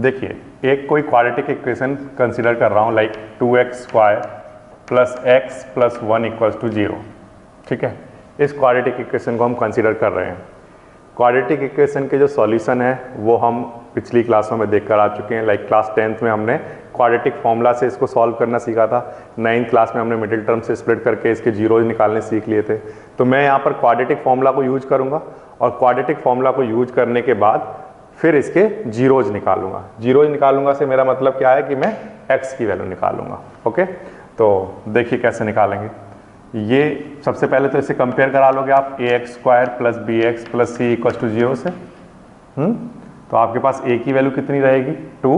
देखिए एक कोई क्वाड्रेटिक इक्वेशन कंसिडर कर रहा हूँ like 2x² plus x plus 1 equals to 0। ठीक है, इस क्वाड्रेटिक इक्वेशन को हम कंसिडर कर रहे हैं। क्वाड्रेटिक इक्वेशन के जो सॉल्यूशन है वो हम पिछली क्लासों में देख कर आ चुके हैं। लाइक क्लास 10th में हमने क्वाड्रेटिक फॉर्मूला से इसको सॉल्व करना सीखा था। 9th क्लास में हमने मिडिल टर्म से स्प्लिट करके इसके जीरोज निकालने सीख लिए थे। तो मैं यहाँ पर क्वाड्रेटिक फॉर्मूला को यूज करूँगा और क्वाड्रेटिक फॉर्मूला को यूज करने के बाद फिर इसके जीरोज निकालूंगा। जीरोज निकालूंगा से मेरा मतलब क्या है कि मैं x की वैल्यू निकालूंगा। ओके, तो देखिए कैसे निकालेंगे। ये सबसे पहले तो इसे कंपेयर करा लोगे आप ax² plus bx plus c equal to 0 से। तो आपके पास a की वैल्यू कितनी रहेगी 2,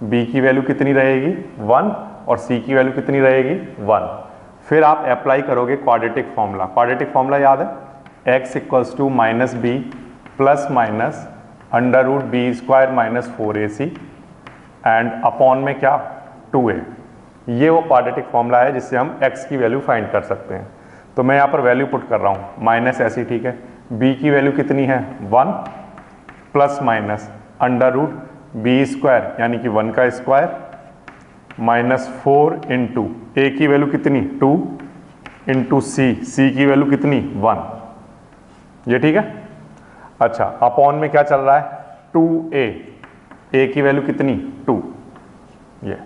b की वैल्यू कितनी रहेगी 1 और c की वैल्यू कितनी रहेगी 1। फिर आप अप्लाई करोगे क्वाड्रेटिक फॉर्मूला। क्वाड्रेटिक फॉर्मूला याद है, x equals to minus B plus minus under root B square minus 4ac and upon में क्या 2a। ये वो क्वाड्रेटिक फॉर्मूला है जिससे हम x की वैल्यू फाइंड कर सकते हैं। तो मैं यहाँ पर वैल्यू पुट कर रहा हूँ माइनस ऐसी, ठीक है। b की वैल्यू कितनी है 1 plus minus under root B square यानी कि 1 का स्क्वायर माइनस 4 इंटू a की वैल्यू कितनी 2 इंटू c की वैल्यू कितनी 1। ये ठीक है। अच्छा, अपॉन में क्या चल रहा है 2a की वैल्यू कितनी 2। ये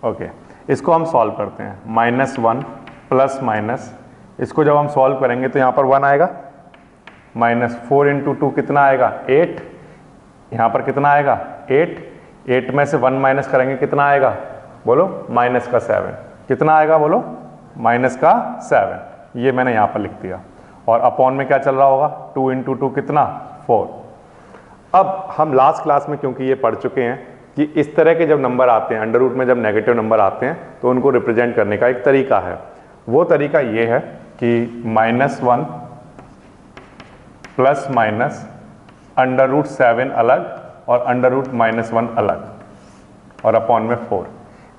ओके, इसको हम सॉल्व करते हैं। -1 प्लस माइनस, इसको जब हम सॉल्व करेंगे तो यहाँ पर 1 आएगा, -4 इंटू 2 कितना आएगा 8, यहाँ पर कितना आएगा 8 में से 1 माइनस करेंगे कितना आएगा बोलो -7। कितना आएगा बोलो -7। ये मैंने यहाँ पर लिख दिया। और अपॉन में क्या चल रहा होगा 2 इंटू 2 कितना 4। अब हम लास्ट क्लास में क्योंकि ये पढ़ चुके हैं कि इस तरह के जब नंबर आते हैं अंडर रूट में, जब नेगेटिव नंबर आते हैं तो उनको रिप्रेजेंट करने का एक तरीका है। वो तरीका ये है कि -1 प्लस माइनस अंडर रूट 7 अलग और अंडर रूट -1 अलग और अपॉन में 4।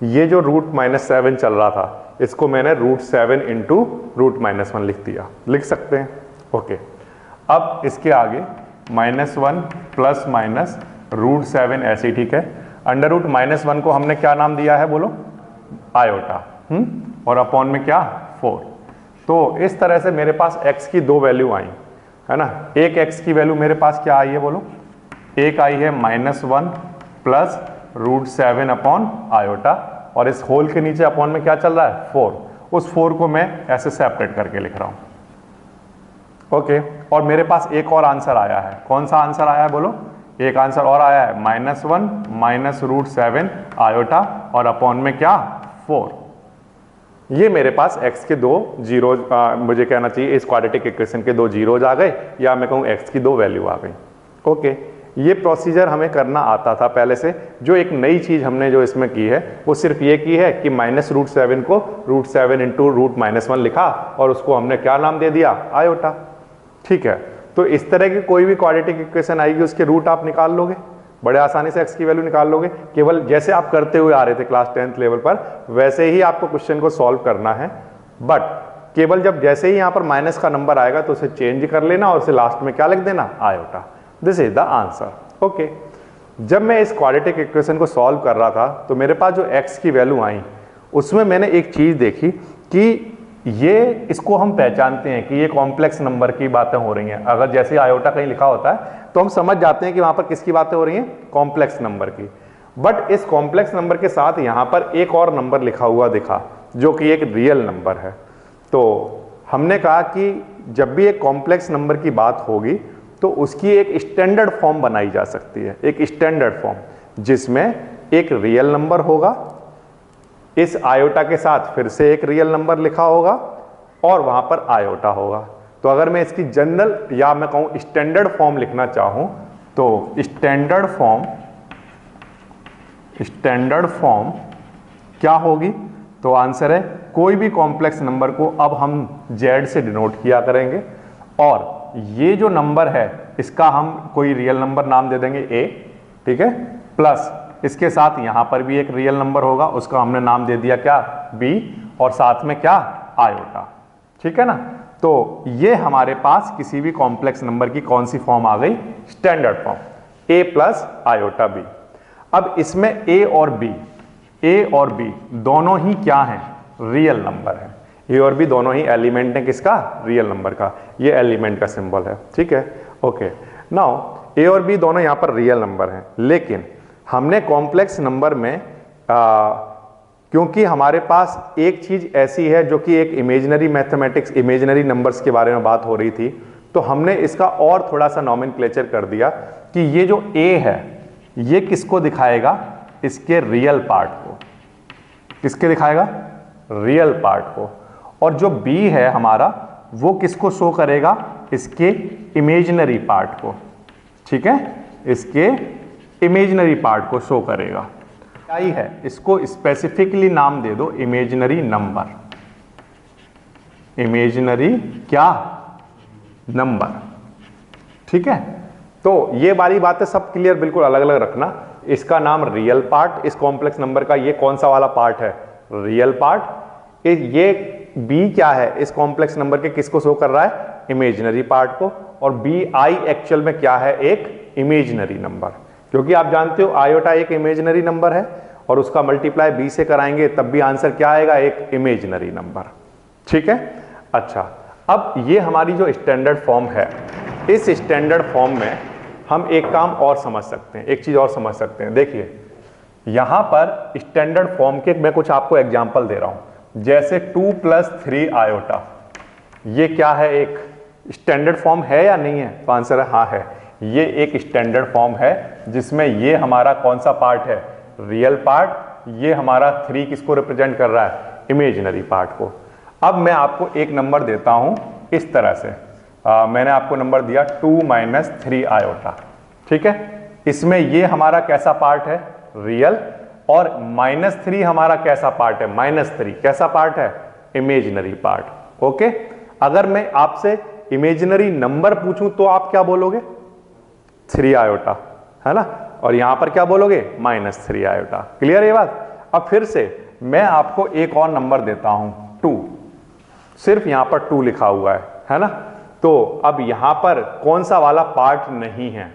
ये जो रूट -7 चल रहा था इसको मैंने रूट 7 इंटू रूट -1 लिख दिया, लिख सकते हैं। ओके, अब इसके आगे -1 प्लस माइनस रूट 7 ऐसे, ठीक है। अंडर रूट -1 को हमने क्या नाम दिया है बोलो आयोटा, और अपॉन में क्या 4। तो इस तरह से मेरे पास x की दो वैल्यू आई है ना। एक x की वैल्यू मेरे पास क्या आई है बोलो, एक आई है -1 प्लस रूट 7 अपॉन आयोटा और इस होल के नीचे अपॉन में क्या चल रहा है 4। उस 4 को मैं ऐसे सेपरेट करके लिख रहा हूं। ओके, और मेरे पास एक और आंसर आया है। कौन सा आंसर आया है बोलो, एक आंसर और आया है -1 माइनस रूट 7 आयोटा और अपॉन में क्या 4। ये मेरे पास x के दो जीरोज, मुझे कहना चाहिए इस क्वाड्रेटिक इक्वेशन के दो जीरोज आ गए, या मैं कहूँ x की दो वैल्यू आ गई। ओके, ये प्रोसीजर हमें करना आता था पहले से। जो एक नई चीज हमने जो इसमें की है वो सिर्फ ये की है कि -√7 को √7 इंटू √1 लिखा और उसको हमने क्या नाम दे दिया आयोटा। ठीक है, तो इस तरह की कोई भी क्वाड्रेटिक इक्वेशन आएगी उसके रूट आप निकाल लोगे, बड़े आसानी से x की वैल्यू निकाल लोगे। केवल जैसे आप करते हुए आ रहे थे क्लास 10th लेवल पर वैसे ही आपको क्वेश्चन को सॉल्व करना है। बट केवल जब जैसे ही यहाँ पर माइनस का नंबर आएगा तो उसे चेंज कर लेना और उसे लास्ट में क्या लिख देना iota. This is the answer. Okay, जब मैं इस क्वाड्रेटिक इक्वेशन को सॉल्व कर रहा था तो मेरे पास जो x की वैल्यू आई उसमें मैंने एक चीज देखी कि ये इसको हम पहचानते हैं कि ये कॉम्प्लेक्स नंबर की बातें हो रही हैं। अगर जैसे आयोटा कहीं लिखा होता है तो हम समझ जाते हैं कि वहां पर किसकी बातें हो रही हैं, कॉम्प्लेक्स नंबर की। बट इस कॉम्प्लेक्स नंबर के साथ यहां पर एक और नंबर लिखा हुआ दिखा जो कि एक रियल नंबर है। तो हमने कहा कि जब भी एक कॉम्प्लेक्स नंबर की बात होगी तो उसकी एक स्टैंडर्ड फॉर्म बनाई जा सकती है, एक स्टैंडर्ड फॉर्म जिसमें एक रियल नंबर होगा, इस आयोटा के साथ फिर से एक रियल नंबर लिखा होगा और वहां पर आयोटा होगा। तो अगर मैं इसकी जनरल या मैं कहूं स्टैंडर्ड फॉर्म लिखना चाहूं तो स्टैंडर्ड फॉर्म क्या होगी, तो आंसर है कोई भी कॉम्प्लेक्स नंबर को अब हम z से डिनोट किया करेंगे और ये जो नंबर है इसका हम कोई रियल नंबर नाम दे देंगे a, ठीक है, प्लस इसके साथ यहां पर भी एक रियल नंबर होगा उसका हमने नाम दे दिया क्या b और साथ में क्या आयोटा। ठीक है ना। तो ये हमारे पास किसी भी कॉम्प्लेक्स नंबर की कौन सी फॉर्म आ गई, standard form a plus iota b। अब इसमें ए और बी दोनों ही क्या हैं? रियल नंबर है। ए और बी दोनों ही एलिमेंट हैं किसका? रियल नंबर का। ये एलिमेंट का सिंबल है, ठीक है, ओके। नाउ ए और बी दोनों यहां पर रियल नंबर हैं, लेकिन हमने कॉम्प्लेक्स नंबर में क्योंकि हमारे पास एक चीज ऐसी है जो कि एक इमेजिनरी मैथमेटिक्स, इमेजिनरी नंबर्स के बारे में बात हो रही थी, तो हमने इसका और थोड़ा सा नॉमेनक्लेचर कर दिया कि ये जो ए है ये किसको दिखाएगा? इसके रियल पार्ट को। किसके दिखाएगा? रियल पार्ट को। और जो बी है हमारा वो किसको शो करेगा? इसके इमेजिनरी पार्ट को, ठीक है, इसके इमेजिनरी पार्ट को शो करेगा। क्या ही है, इसको स्पेसिफिकली नाम दे दो इमेजिनरी नंबर। इमेजिनरी क्या? नंबर, ठीक है। तो ये वाली बातें सब क्लियर बिल्कुल अलग अलग रखना। इसका नाम रियल पार्ट, इस कॉम्प्लेक्स नंबर का ये कौन सा वाला पार्ट है? Real part. ये बी क्या है? इस कॉम्प्लेक्स नंबर के किसको शो कर रहा है? इमेजिनरी पार्ट को। और बी आई एक्चुअल में क्या है? एक इमेजिनरी नंबर, क्योंकि आप जानते हो आयोटा एक इमेजिनरी नंबर है और उसका मल्टीप्लाई बी से कराएंगे तब भी आंसर क्या आएगा? एक इमेजिनरी नंबर, ठीक है। अच्छा, अब ये हमारी जो स्टैंडर्ड फॉर्म है, इस स्टैंडर्ड फॉर्म में हम एक काम और समझ सकते हैं, एक चीज और समझ सकते हैं। देखिए यहां पर स्टैंडर्ड फॉर्म के मैं कुछ आपको एग्जांपल दे रहा हूं, जैसे 2 + 3 आयोटा, ये क्या है? एक स्टैंडर्ड फॉर्म है या नहीं है? तो आंसर है हाँ है। ये एक स्टैंडर्ड फॉर्म है जिसमें ये हमारा कौन सा पार्ट है? Real part. ये हमारा 3 किसको रिप्रेजेंट कर रहा है? इमेजिनरी पार्ट को। अब मैं आपको एक नंबर देता हूं इस तरह से, मैंने आपको नंबर दिया 2 - 3 आयोटा, ठीक है। इसमें ये हमारा कैसा पार्ट है? रियल। और -3 हमारा कैसा पार्ट है? -3 कैसा पार्ट है? Imaginary part, okay. अगर मैं आपसे इमेजिनरी नंबर पूछूं तो आप क्या बोलोगे? 3 आयोटा, है ना। और यहां पर क्या बोलोगे? -3 आयोटा। क्लियर ये बात? अब फिर से मैं आपको एक और नंबर देता हूं 2, सिर्फ यहां पर 2 लिखा हुआ है ना। तो अब यहां पर कौन सा वाला पार्ट नहीं है?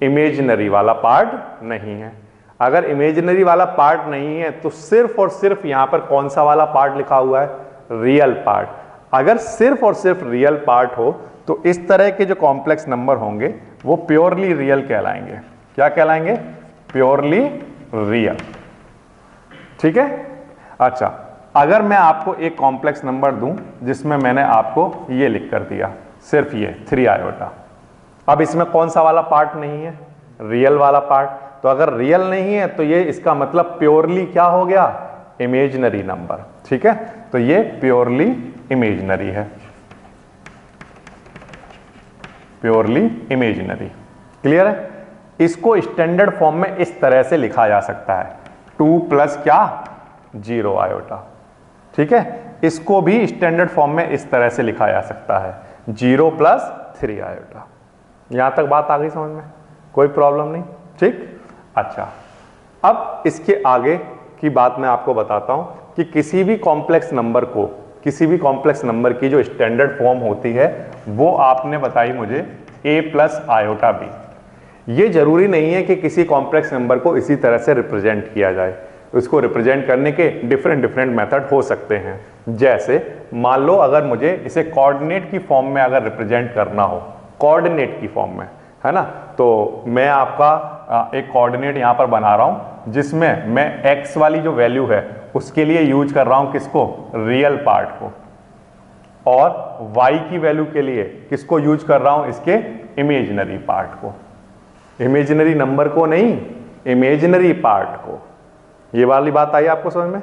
इमेजिनरी वाला पार्ट नहीं है। अगर इमेजिनरी वाला पार्ट नहीं है तो सिर्फ और सिर्फ यहां पर कौन सा वाला पार्ट लिखा हुआ है? Real part. अगर सिर्फ और सिर्फ रियल पार्ट हो तो इस तरह के जो कॉम्प्लेक्स नंबर होंगे वो प्योरली रियल कहलाएंगे। क्या कहलाएंगे? प्योरली रियल, ठीक है। अच्छा, अगर मैं आपको एक कॉम्प्लेक्स नंबर दूं जिसमें मैंने आपको ये लिख कर दिया, सिर्फ ये 3 आयोटा, अब इसमें कौन सा वाला पार्ट नहीं है? रियल वाला पार्ट। तो अगर रियल नहीं है तो ये इसका मतलब प्योरली क्या हो गया? इमेजिनरी नंबर, ठीक है। तो ये प्योरली इमेजिनरी है, प्योरली इमेजिनरी। क्लियर है? इसको स्टैंडर्ड फॉर्म में इस तरह से लिखा जा सकता है 2 + क्या? 0 आयोटा, ठीक है। इसको भी स्टैंडर्ड फॉर्म में इस तरह से लिखा जा सकता है 0 + 3 आयोटा। यहां तक बात आ गई समझ में? कोई प्रॉब्लम नहीं, ठीक। अच्छा, अब इसके आगे की बात मैं आपको बताता हूं कि किसी भी कॉम्प्लेक्स नंबर को, किसी भी कॉम्प्लेक्स नंबर की जो स्टैंडर्ड फॉर्म होती है वो आपने बताई मुझे a + आयोटा b। ये जरूरी नहीं है कि किसी कॉम्प्लेक्स नंबर को इसी तरह से रिप्रेजेंट किया जाए। उसको रिप्रेजेंट करने के डिफरेंट मेथड हो सकते हैं। जैसे मान लो अगर मुझे इसे कोऑर्डिनेट की फॉर्म में अगर रिप्रेजेंट करना हो, कोऑर्डिनेट की फॉर्म में, है ना, तो मैं आपका एक कोऑर्डिनेट यहां पर बना रहा हूं जिसमें मैं x वाली जो वैल्यू है उसके लिए यूज कर रहा हूं किसको? रियल पार्ट को। और y की वैल्यू के लिए किसको यूज कर रहा हूं? इसके इमेजिनरी पार्ट को। इमेजिनरी नंबर को नहीं, इमेजिनरी पार्ट को। ये वाली बात आई आपको समझ में?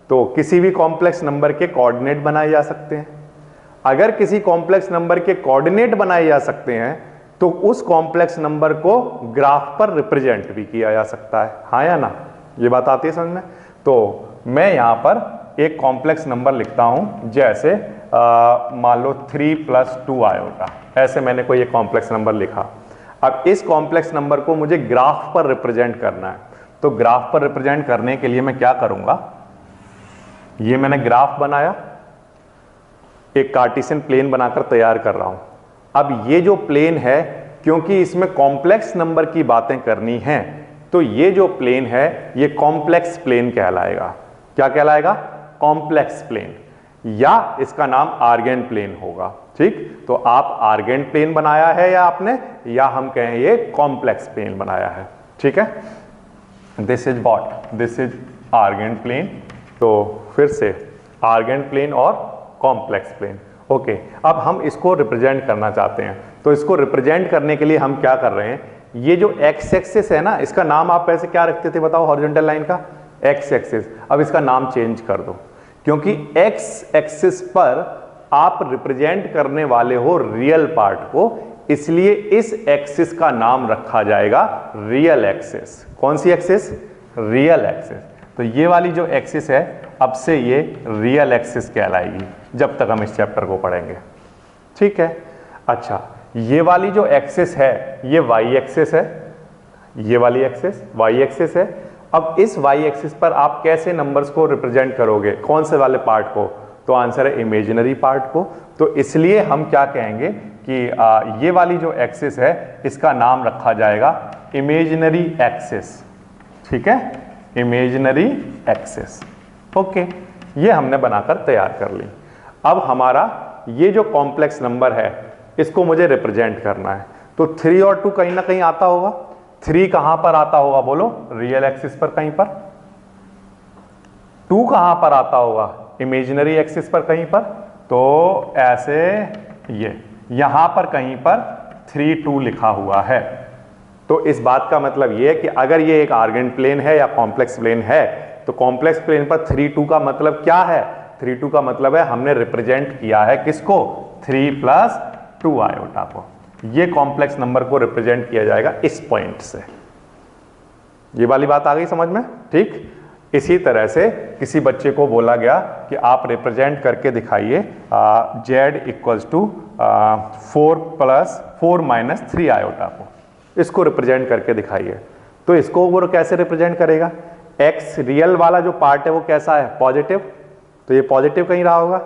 तो किसी भी कॉम्प्लेक्स नंबर के कोऑर्डिनेट बनाए जा सकते हैं। अगर किसी कॉम्प्लेक्स नंबर के कोऑर्डिनेट बनाए जा सकते हैं तो उस कॉम्प्लेक्स नंबर को ग्राफ पर रिप्रेजेंट भी किया जा सकता है, हाँ या ना? ये बात आती है समझ में? तो मैं यहां पर एक कॉम्प्लेक्स नंबर लिखता हूं, जैसे मान लो 3 + 2 आयोटा, ऐसे मैंने कोई एक कॉम्प्लेक्स नंबर लिखा। अब इस कॉम्प्लेक्स नंबर को मुझे ग्राफ पर रिप्रेजेंट करना है, तो ग्राफ पर रिप्रेजेंट करने के लिए मैं क्या करूंगा? ये मैंने ग्राफ बनाया, एक कार्टेशियन प्लेन बनाकर तैयार कर रहा हूं। अब ये जो प्लेन है, क्योंकि इसमें कॉम्प्लेक्स नंबर की बातें करनी है, तो ये जो प्लेन है ये कॉम्प्लेक्स प्लेन कहलाएगा। क्या कहलाएगा? कॉम्प्लेक्स प्लेन, या इसका नाम आर्गेन प्लेन होगा। ठीक, तो आप आर्गेन प्लेन बनाया है या आपने, या हम कहें ये कॉम्प्लेक्स प्लेन बनाया है। ठीक है, this is what, this is Argand plane. तो फिर से आर्गेन प्लेन और कॉम्प्लेक्स प्लेन। ओके, अब हम इसको रिप्रेजेंट करना चाहते हैं, तो इसको रिप्रेजेंट करने के लिए हम क्या कर रहे हैं, ये जो एक्स एक्सिस है ना, इसका नाम आप वैसे क्या रखते थे बताओ, हॉरिजॉन्टल लाइन का एक्स एक्सिस। अब इसका नाम चेंज कर दो, क्योंकि एक्स एक्सिस पर आप रिप्रेजेंट करने वाले हो रियल पार्ट को, इसलिए इस एक्सिस का नाम रखा जाएगा रियल एक्सिस। कौन सी एक्सिस? Real axis. तो ये वाली जो एक्सिस है अब से ये रियल एक्सिस कहलाएगी जब तक हम इस चैप्टर को पढ़ेंगे। ठीक है, अच्छा, ये वाली जो एक्सिस है ये वाई एक्सिस है, ये वाली एक्सिस वाई एक्सिस है। अब इस वाई एक्सिस पर आप कैसे नंबर्स को रिप्रेजेंट करोगे, कौन से वाले पार्ट को? तो आंसर है इमेजिनरी पार्ट को। तो इसलिए हम क्या कहेंगे कि ये वाली जो एक्सिस है इसका नाम रखा जाएगा इमेजिनरी एक्सिस। ठीक है, इमेजिनरी एक्सिस। ओके, ये हमने बनाकर तैयार कर ली। अब हमारा ये जो कॉम्प्लेक्स नंबर है इसको मुझे रिप्रेजेंट करना है, तो 3 और 2 कहीं ना कहीं आता होगा। 3 कहां पर आता होगा बोलो? रियल एक्सिस पर कहीं पर। 2 कहां पर आता होगा? इमेजिनरी एक्सिस पर कहीं पर। तो ऐसे ये यहां पर कहीं पर 3 2 लिखा हुआ है। तो इस बात का मतलब ये है कि अगर ये एक आर्गेन प्लेन है या कॉम्प्लेक्स प्लेन है, तो कॉम्प्लेक्स प्लेन पर 3 2 का मतलब क्या है? 3 2 का मतलब है हमने रिप्रेजेंट किया है किसको? 3 + 2 आयोटा को। ये कॉम्प्लेक्स नंबर को रिप्रेजेंट किया जाएगा इस पॉइंट से। ये वाली बात आ गई समझ में? ठीक, इसी तरह से किसी बच्चे को बोला गया कि आप रिप्रेजेंट करके दिखाइए z = 4 + 3 आयोटा को, इसको रिप्रेजेंट करके दिखाइए। तो इसको वो कैसे रिप्रेजेंट करेगा? x रियल वाला जो पार्ट है वो कैसा है? पॉजिटिव, तो ये पॉजिटिव कहीं रहा होगा।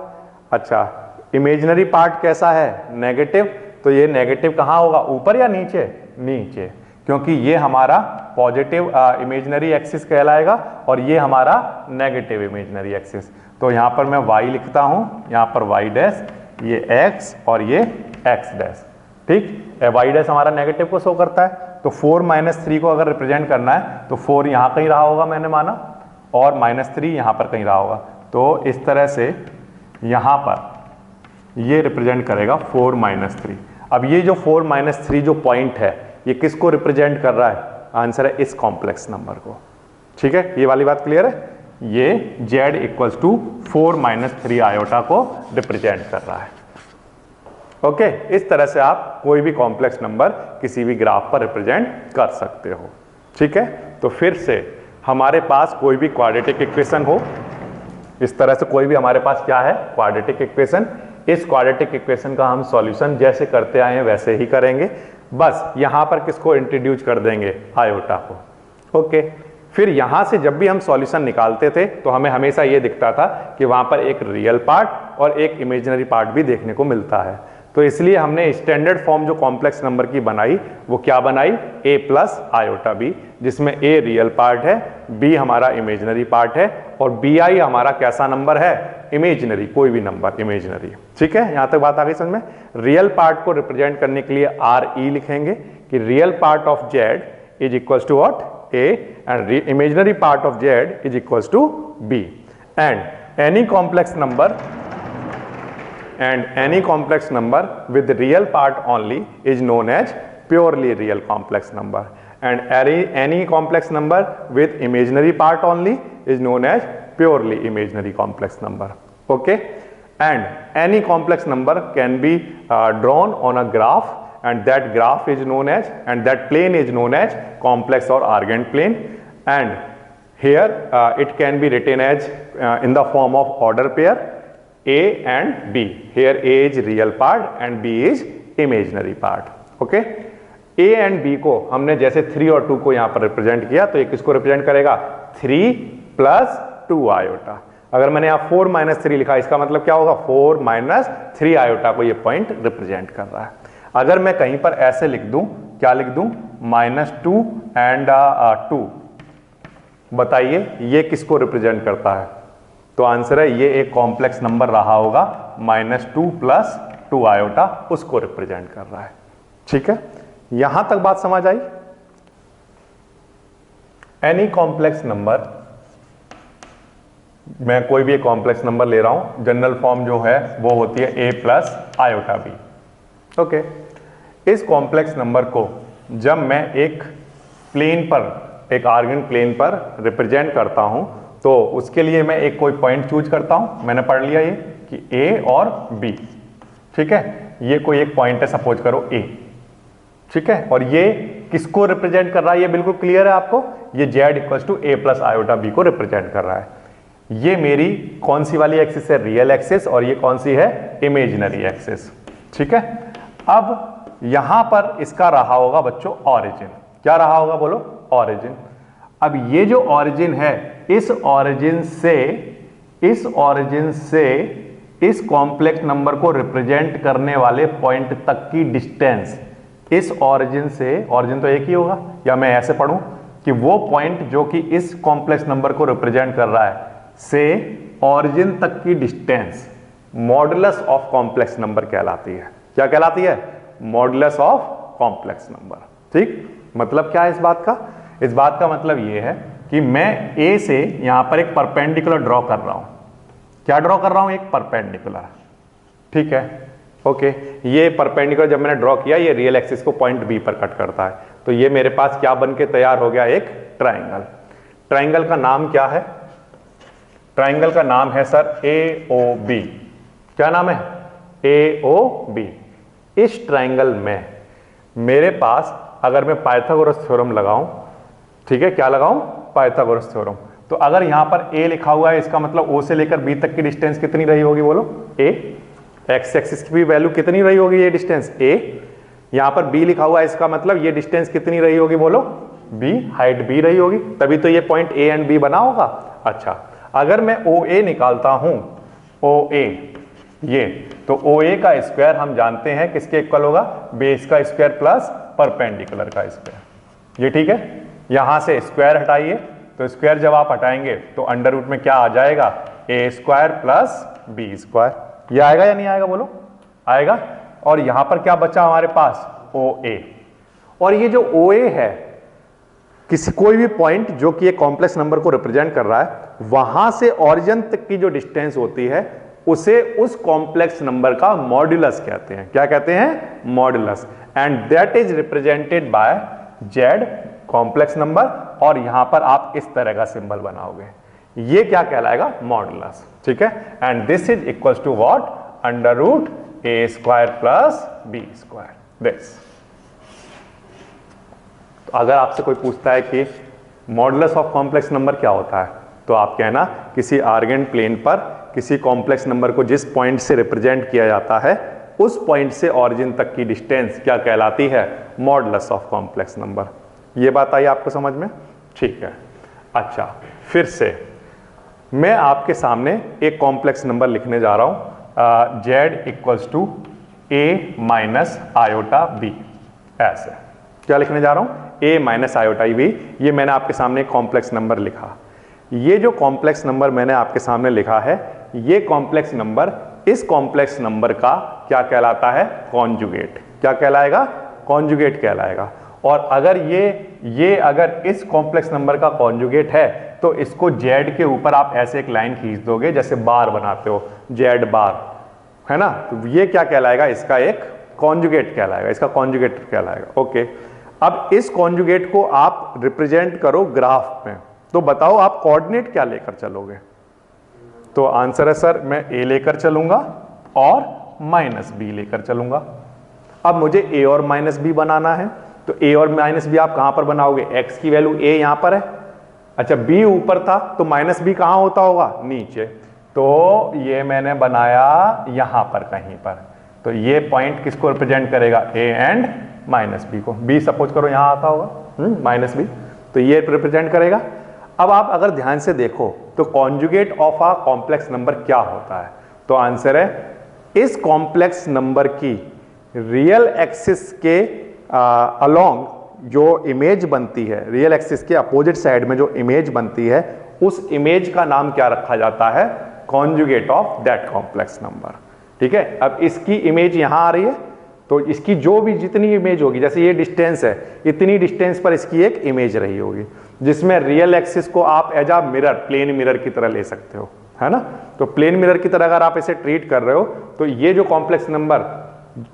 अच्छा, इमेजिनरी पार्ट कैसा है? नेगेटिव, तो ये नेगेटिव कहाँ होगा? ऊपर या नीचे? नीचे, क्योंकि ये हमारा पॉजिटिव इमेजिनरी एक्सिस कहलाएगा और ये हमारा नेगेटिव इमेजिनरी एक्सिस। तो यहाँ पर मैं y लिखता हूँ, यहाँ पर y', ये x और ये x'। ठीक, y' हमारा नेगेटिव को शो करता है। तो 4 - 3 को अगर रिप्रेजेंट करना है तो 4 यहाँ कहीं रहा होगा मैंने माना, और -3 यहाँ पर कहीं रहा होगा। तो इस तरह से यहाँ पर ये रिप्रेजेंट करेगा 4 - 3। अब ये जो 4 - 3 जो पॉइंट है ये किसको रिप्रेजेंट कर रहा है? आंसर है इस कॉम्प्लेक्स नंबर को। ठीक है, ये वाली बात क्लियर है? ये z = 4 - 3 आयोटा को रिप्रेजेंट कर रहा है। ओके, इस तरह से आप कोई भी कॉम्प्लेक्स नंबर किसी भी ग्राफ पर रिप्रेजेंट कर सकते हो। ठीक है, तो फिर से हमारे पास कोई भी क्वाड्रेटिक इक्वेशन हो, इस तरह से कोई भी हमारे पास क्या है? Quadratic equation. इस क्वाड्रेटिक इक्वेशन का हम सॉल्यूशन जैसे करते आए हैं वैसे ही करेंगे, बस यहां पर किसको इंट्रोड्यूस कर देंगे? आयोटा को। ओके, फिर यहां से जब भी हम सॉल्यूशन निकालते थे तो हमें हमेशा ये दिखता था कि वहां पर एक रियल पार्ट और एक इमेजिनरी पार्ट भी देखने को मिलता है। तो इसलिए हमने स्टैंडर्ड फॉर्म जो कॉम्प्लेक्स नंबर की बनाई वो क्या बनाई? a + आयोटा b, जिसमें a रियल पार्ट है, b हमारा इमेजिनरी पार्ट है और bi हमारा कैसा नंबर है? इमेजिनरी, कोई भी नंबर इमेजिनरी। ठीक है, यहां तक बात आ गई समझ में? रियल पार्ट को रिप्रेजेंट करने के लिए re लिखेंगे कि real part of z = what? a and imaginary part of z = b, and any complex number with real part only is known as purely real complex number, and any complex number with imaginary part only is known as purely imaginary complex number. Okay, and any complex number can be drawn on a graph, and that graph is known as, and that plane is known as complex or argand plane, and here it can be written as in the form of order pair a and b. Here a is real part and b is imaginary part. Okay, a and b को हमने जैसे 3 और 2 को यहाँ पर represent किया, तो ये किसको रिप्रेजेंट करेगा? 3 + 2 आयोटा। अगर मैंने यहाँ 4 - 3 लिखा, इसका मतलब क्या होगा? 4 - 3 आयोटा को ये पॉइंट रिप्रेजेंट कर रहा है। अगर मैं कहीं पर ऐसे लिख दूं क्या लिख दूं, -2 एंड 2। बताइए ये किसको रिप्रेजेंट करता है? तो आंसर है ये एक कॉम्प्लेक्स नंबर रहा होगा, -2 + 2 आयोटा उसको रिप्रेजेंट कर रहा है। ठीक है, यहां तक बात समझ आई? एनी कॉम्प्लेक्स नंबर, मैं कोई भी एक कॉम्प्लेक्स नंबर ले रहा हूं, जनरल फॉर्म जो है वो होती है a + आयोटा b। ओके, इस कॉम्प्लेक्स नंबर को जब मैं एक प्लेन पर, एक आर्गन प्लेन पर रिप्रेजेंट करता हूं, तो उसके लिए मैं एक कोई पॉइंट चूज करता हूं। मैंने पढ़ लिया ये कि a और b। ठीक है, ये कोई एक पॉइंट है, सपोज करो a। ठीक है, और ये किसको रिप्रेजेंट कर रहा है, ये बिल्कुल क्लियर है आपको, ये z = a + आयोटा b को रिप्रेजेंट कर रहा है। ये मेरी कौन सी वाली एक्सिस है, रियल एक्सिस, और ये कौन सी है, इमेजिनरी एक्सिस। ठीक है, अब यहां पर इसका रहा होगा बच्चों ऑरिजिन। क्या रहा होगा बोलो, ऑरिजिन। अब ये जो ऑरिजिन है, इस ऑरिजिन से इस कॉम्प्लेक्स नंबर को रिप्रेजेंट करने वाले पॉइंट तक की डिस्टेंस, इस ऑरिजिन से, ऑरिजिन तो एक ही होगा, या मैं ऐसे पढ़ूं कि वो पॉइंट जो कि इस कॉम्प्लेक्स नंबर को रिप्रेजेंट कर रहा है से ऑरिजिन तक की distance modulus of complex number कहलाती है। क्या कहलाती है, मॉडुलस ऑफ कॉम्प्लेक्स नंबर। ठीक, मतलब क्या है इस बात का, इस बात का मतलब ये है कि मैं a से यहां पर एक परपेंडिकुलर ड्रॉ कर रहा हूं। क्या ड्रॉ कर रहा हूं, एक परपेंडिकुलर। ठीक है, ओके, ये परपेंडिकुलर जब मैंने ड्रॉ किया, ये रियल एक्सिस को पॉइंट बी पर कट करता है, तो ये मेरे पास क्या बन के तैयार हो गया, एक ट्राइंगल। ट्राइंगल का नाम क्या है, ट्राइंगल का नाम है सर AOB। क्या नाम है, AOB। इस ट्राइंगल में मेरे पास अगर मैं पाइथागोरस थ्योरम लगाऊं, ठीक है, क्या लगाऊं, पाइथागोरस थ्योरम, तो अगर यहां पर a लिखा हुआ है, इसका मतलब o से लेकर b तक की डिस्टेंस कितनी रही होगी बोलो, a। एक्स एक्सिस की भी वैल्यू कितनी रही होगी, ये डिस्टेंस a। यहां पर b लिखा हुआ है, इसका मतलब ये डिस्टेंस कितनी रही होगी बोलो, b, हाइट b रही होगी, तभी तो ये पॉइंट a एंड b बना होगा। अच्छा, अगर मैं OA निकालता हूं, OA ये, तो OA का स्क्वायर हम जानते हैं किसके इक्वल होगा, बेस का स्क्वायर प्लस परपेंडिकुलर का स्क्वायर। ये ठीक है, यहां से स्क्वायर हटाइए, तो स्क्वायर जब आप हटाएंगे तो अंडर रूट में क्या आ जाएगा, a² + b²। ये आएगा या नहीं आएगा बोलो, आएगा। और यहां पर क्या बचा हमारे पास, OA। और ये जो OA है, किसी कोई भी पॉइंट जो कि एक कॉम्प्लेक्स नंबर को रिप्रेजेंट कर रहा है, वहां से ऑरिजिन तक की जो डिस्टेंस होती है, उसे उस कॉम्प्लेक्स नंबर का मॉड्यूलस कहते हैं। क्या कहते हैं, modulus. And that is represented by z complex number, और यहां पर आप इस तरह का सिंबल बनाओगे, ये क्या कहलाएगा, मॉड्यूलस। ठीक है, and this is equals to what, √a² + b²। This, तो अगर आपसे कोई पूछता है कि मॉडुलस ऑफ कॉम्प्लेक्स नंबर क्या होता है, तो आप कहना किसी आर्गन प्लेन पर किसी कॉम्प्लेक्स नंबर को जिस पॉइंट से रिप्रेजेंट किया जाता है, उस पॉइंट से ऑरिजिन तक की डिस्टेंस क्या कहलाती है, मॉडुलस ऑफ कॉम्प्लेक्स नंबर। ये बात आई आपको समझ में, ठीक है। अच्छा, फिर से मैं आपके सामने एक कॉम्प्लेक्स नंबर लिखने जा रहा हूं, z = a - आयोटा b। ऐसे क्या लिखने जा रहा हूं, a - आयोटा b। ये मैंने आपके सामने एक कॉम्प्लेक्स नंबर लिखा। ये जो कॉम्प्लेक्स नंबर मैंने आपके सामने लिखा है, ये कॉम्प्लेक्स नंबर इस कॉम्प्लेक्स नंबर का क्या कहलाता है, कॉन्जुगेट। क्या कहलाएगा, कॉन्जुगेट कहलाएगा। और अगर ये अगर इस कॉम्प्लेक्स नंबर का कॉन्जुगेट है, तो इसको z के ऊपर आप ऐसे एक लाइन खींच दोगे, जैसे बार बनाते हो, z बार, है ना, तो ये क्या कहलाएगा, इसका एक कॉन्जुगेट कहलाएगा, इसका कॉन्जुगेट कहलाएगा। ओके, अब इस कॉन्जुगेट को आप रिप्रेजेंट करो ग्राफ में, तो बताओ आप कोऑर्डिनेट क्या लेकर चलोगे। तो आंसर है सर, मैं a लेकर चलूंगा और -b लेकर चलूंगा। अब मुझे a और -b बनाना है, तो a और -b आप कहां पर बनाओगे, x की वैल्यू a यहां पर है, अच्छा b ऊपर था, तो -b कहां होता होगा, नीचे, तो ये मैंने बनाया यहां पर कहीं पर, तो ये पॉइंट किसको रिप्रेजेंट करेगा, a एंड -b को। b सपोज करो यहां आता होगा, -b, तो ये रिप्रेजेंट करेगा। अब आप अगर ध्यान से देखो तो conjugate of a complex number क्या होता है, तो आंसर है, इस कॉम्प्लेक्स नंबर की रियल एक्सिस के अलोंग जो इमेज बनती है रियल एक्सिस के अपोजिट साइड में जो इमेज बनती है उस इमेज का नाम क्या रखा जाता है, conjugate of that complex number. ठीक है, अब इसकी इमेज यहां आ रही है तो इसकी जो भी जितनी इमेज होगी, जैसे ये डिस्टेंस है, इतनी डिस्टेंस पर इसकी एक इमेज रही होगी, जिसमें रियल एक्सिस को आप as a mirror, plane mirror की तरह ले सकते हो, है ना। तो प्लेन मिरर की तरह अगर आप इसे ट्रीट कर रहे हो तो ये जो कॉम्प्लेक्स नंबर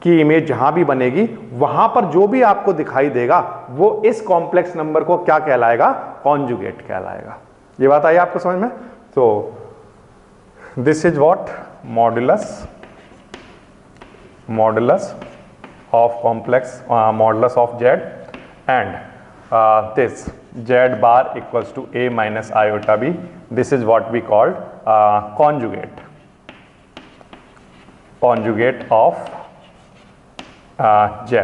की इमेज जहां भी बनेगी वहां पर जो भी आपको दिखाई देगा वो इस कॉम्प्लेक्स नंबर को क्या कहलाएगा, कॉन्जुगेट कहलाएगा। ये बात आई आपको समझ में। तो this is what modulus of complex modulus of z and this z bar equals to a minus iota b. This is what we called conjugate of z।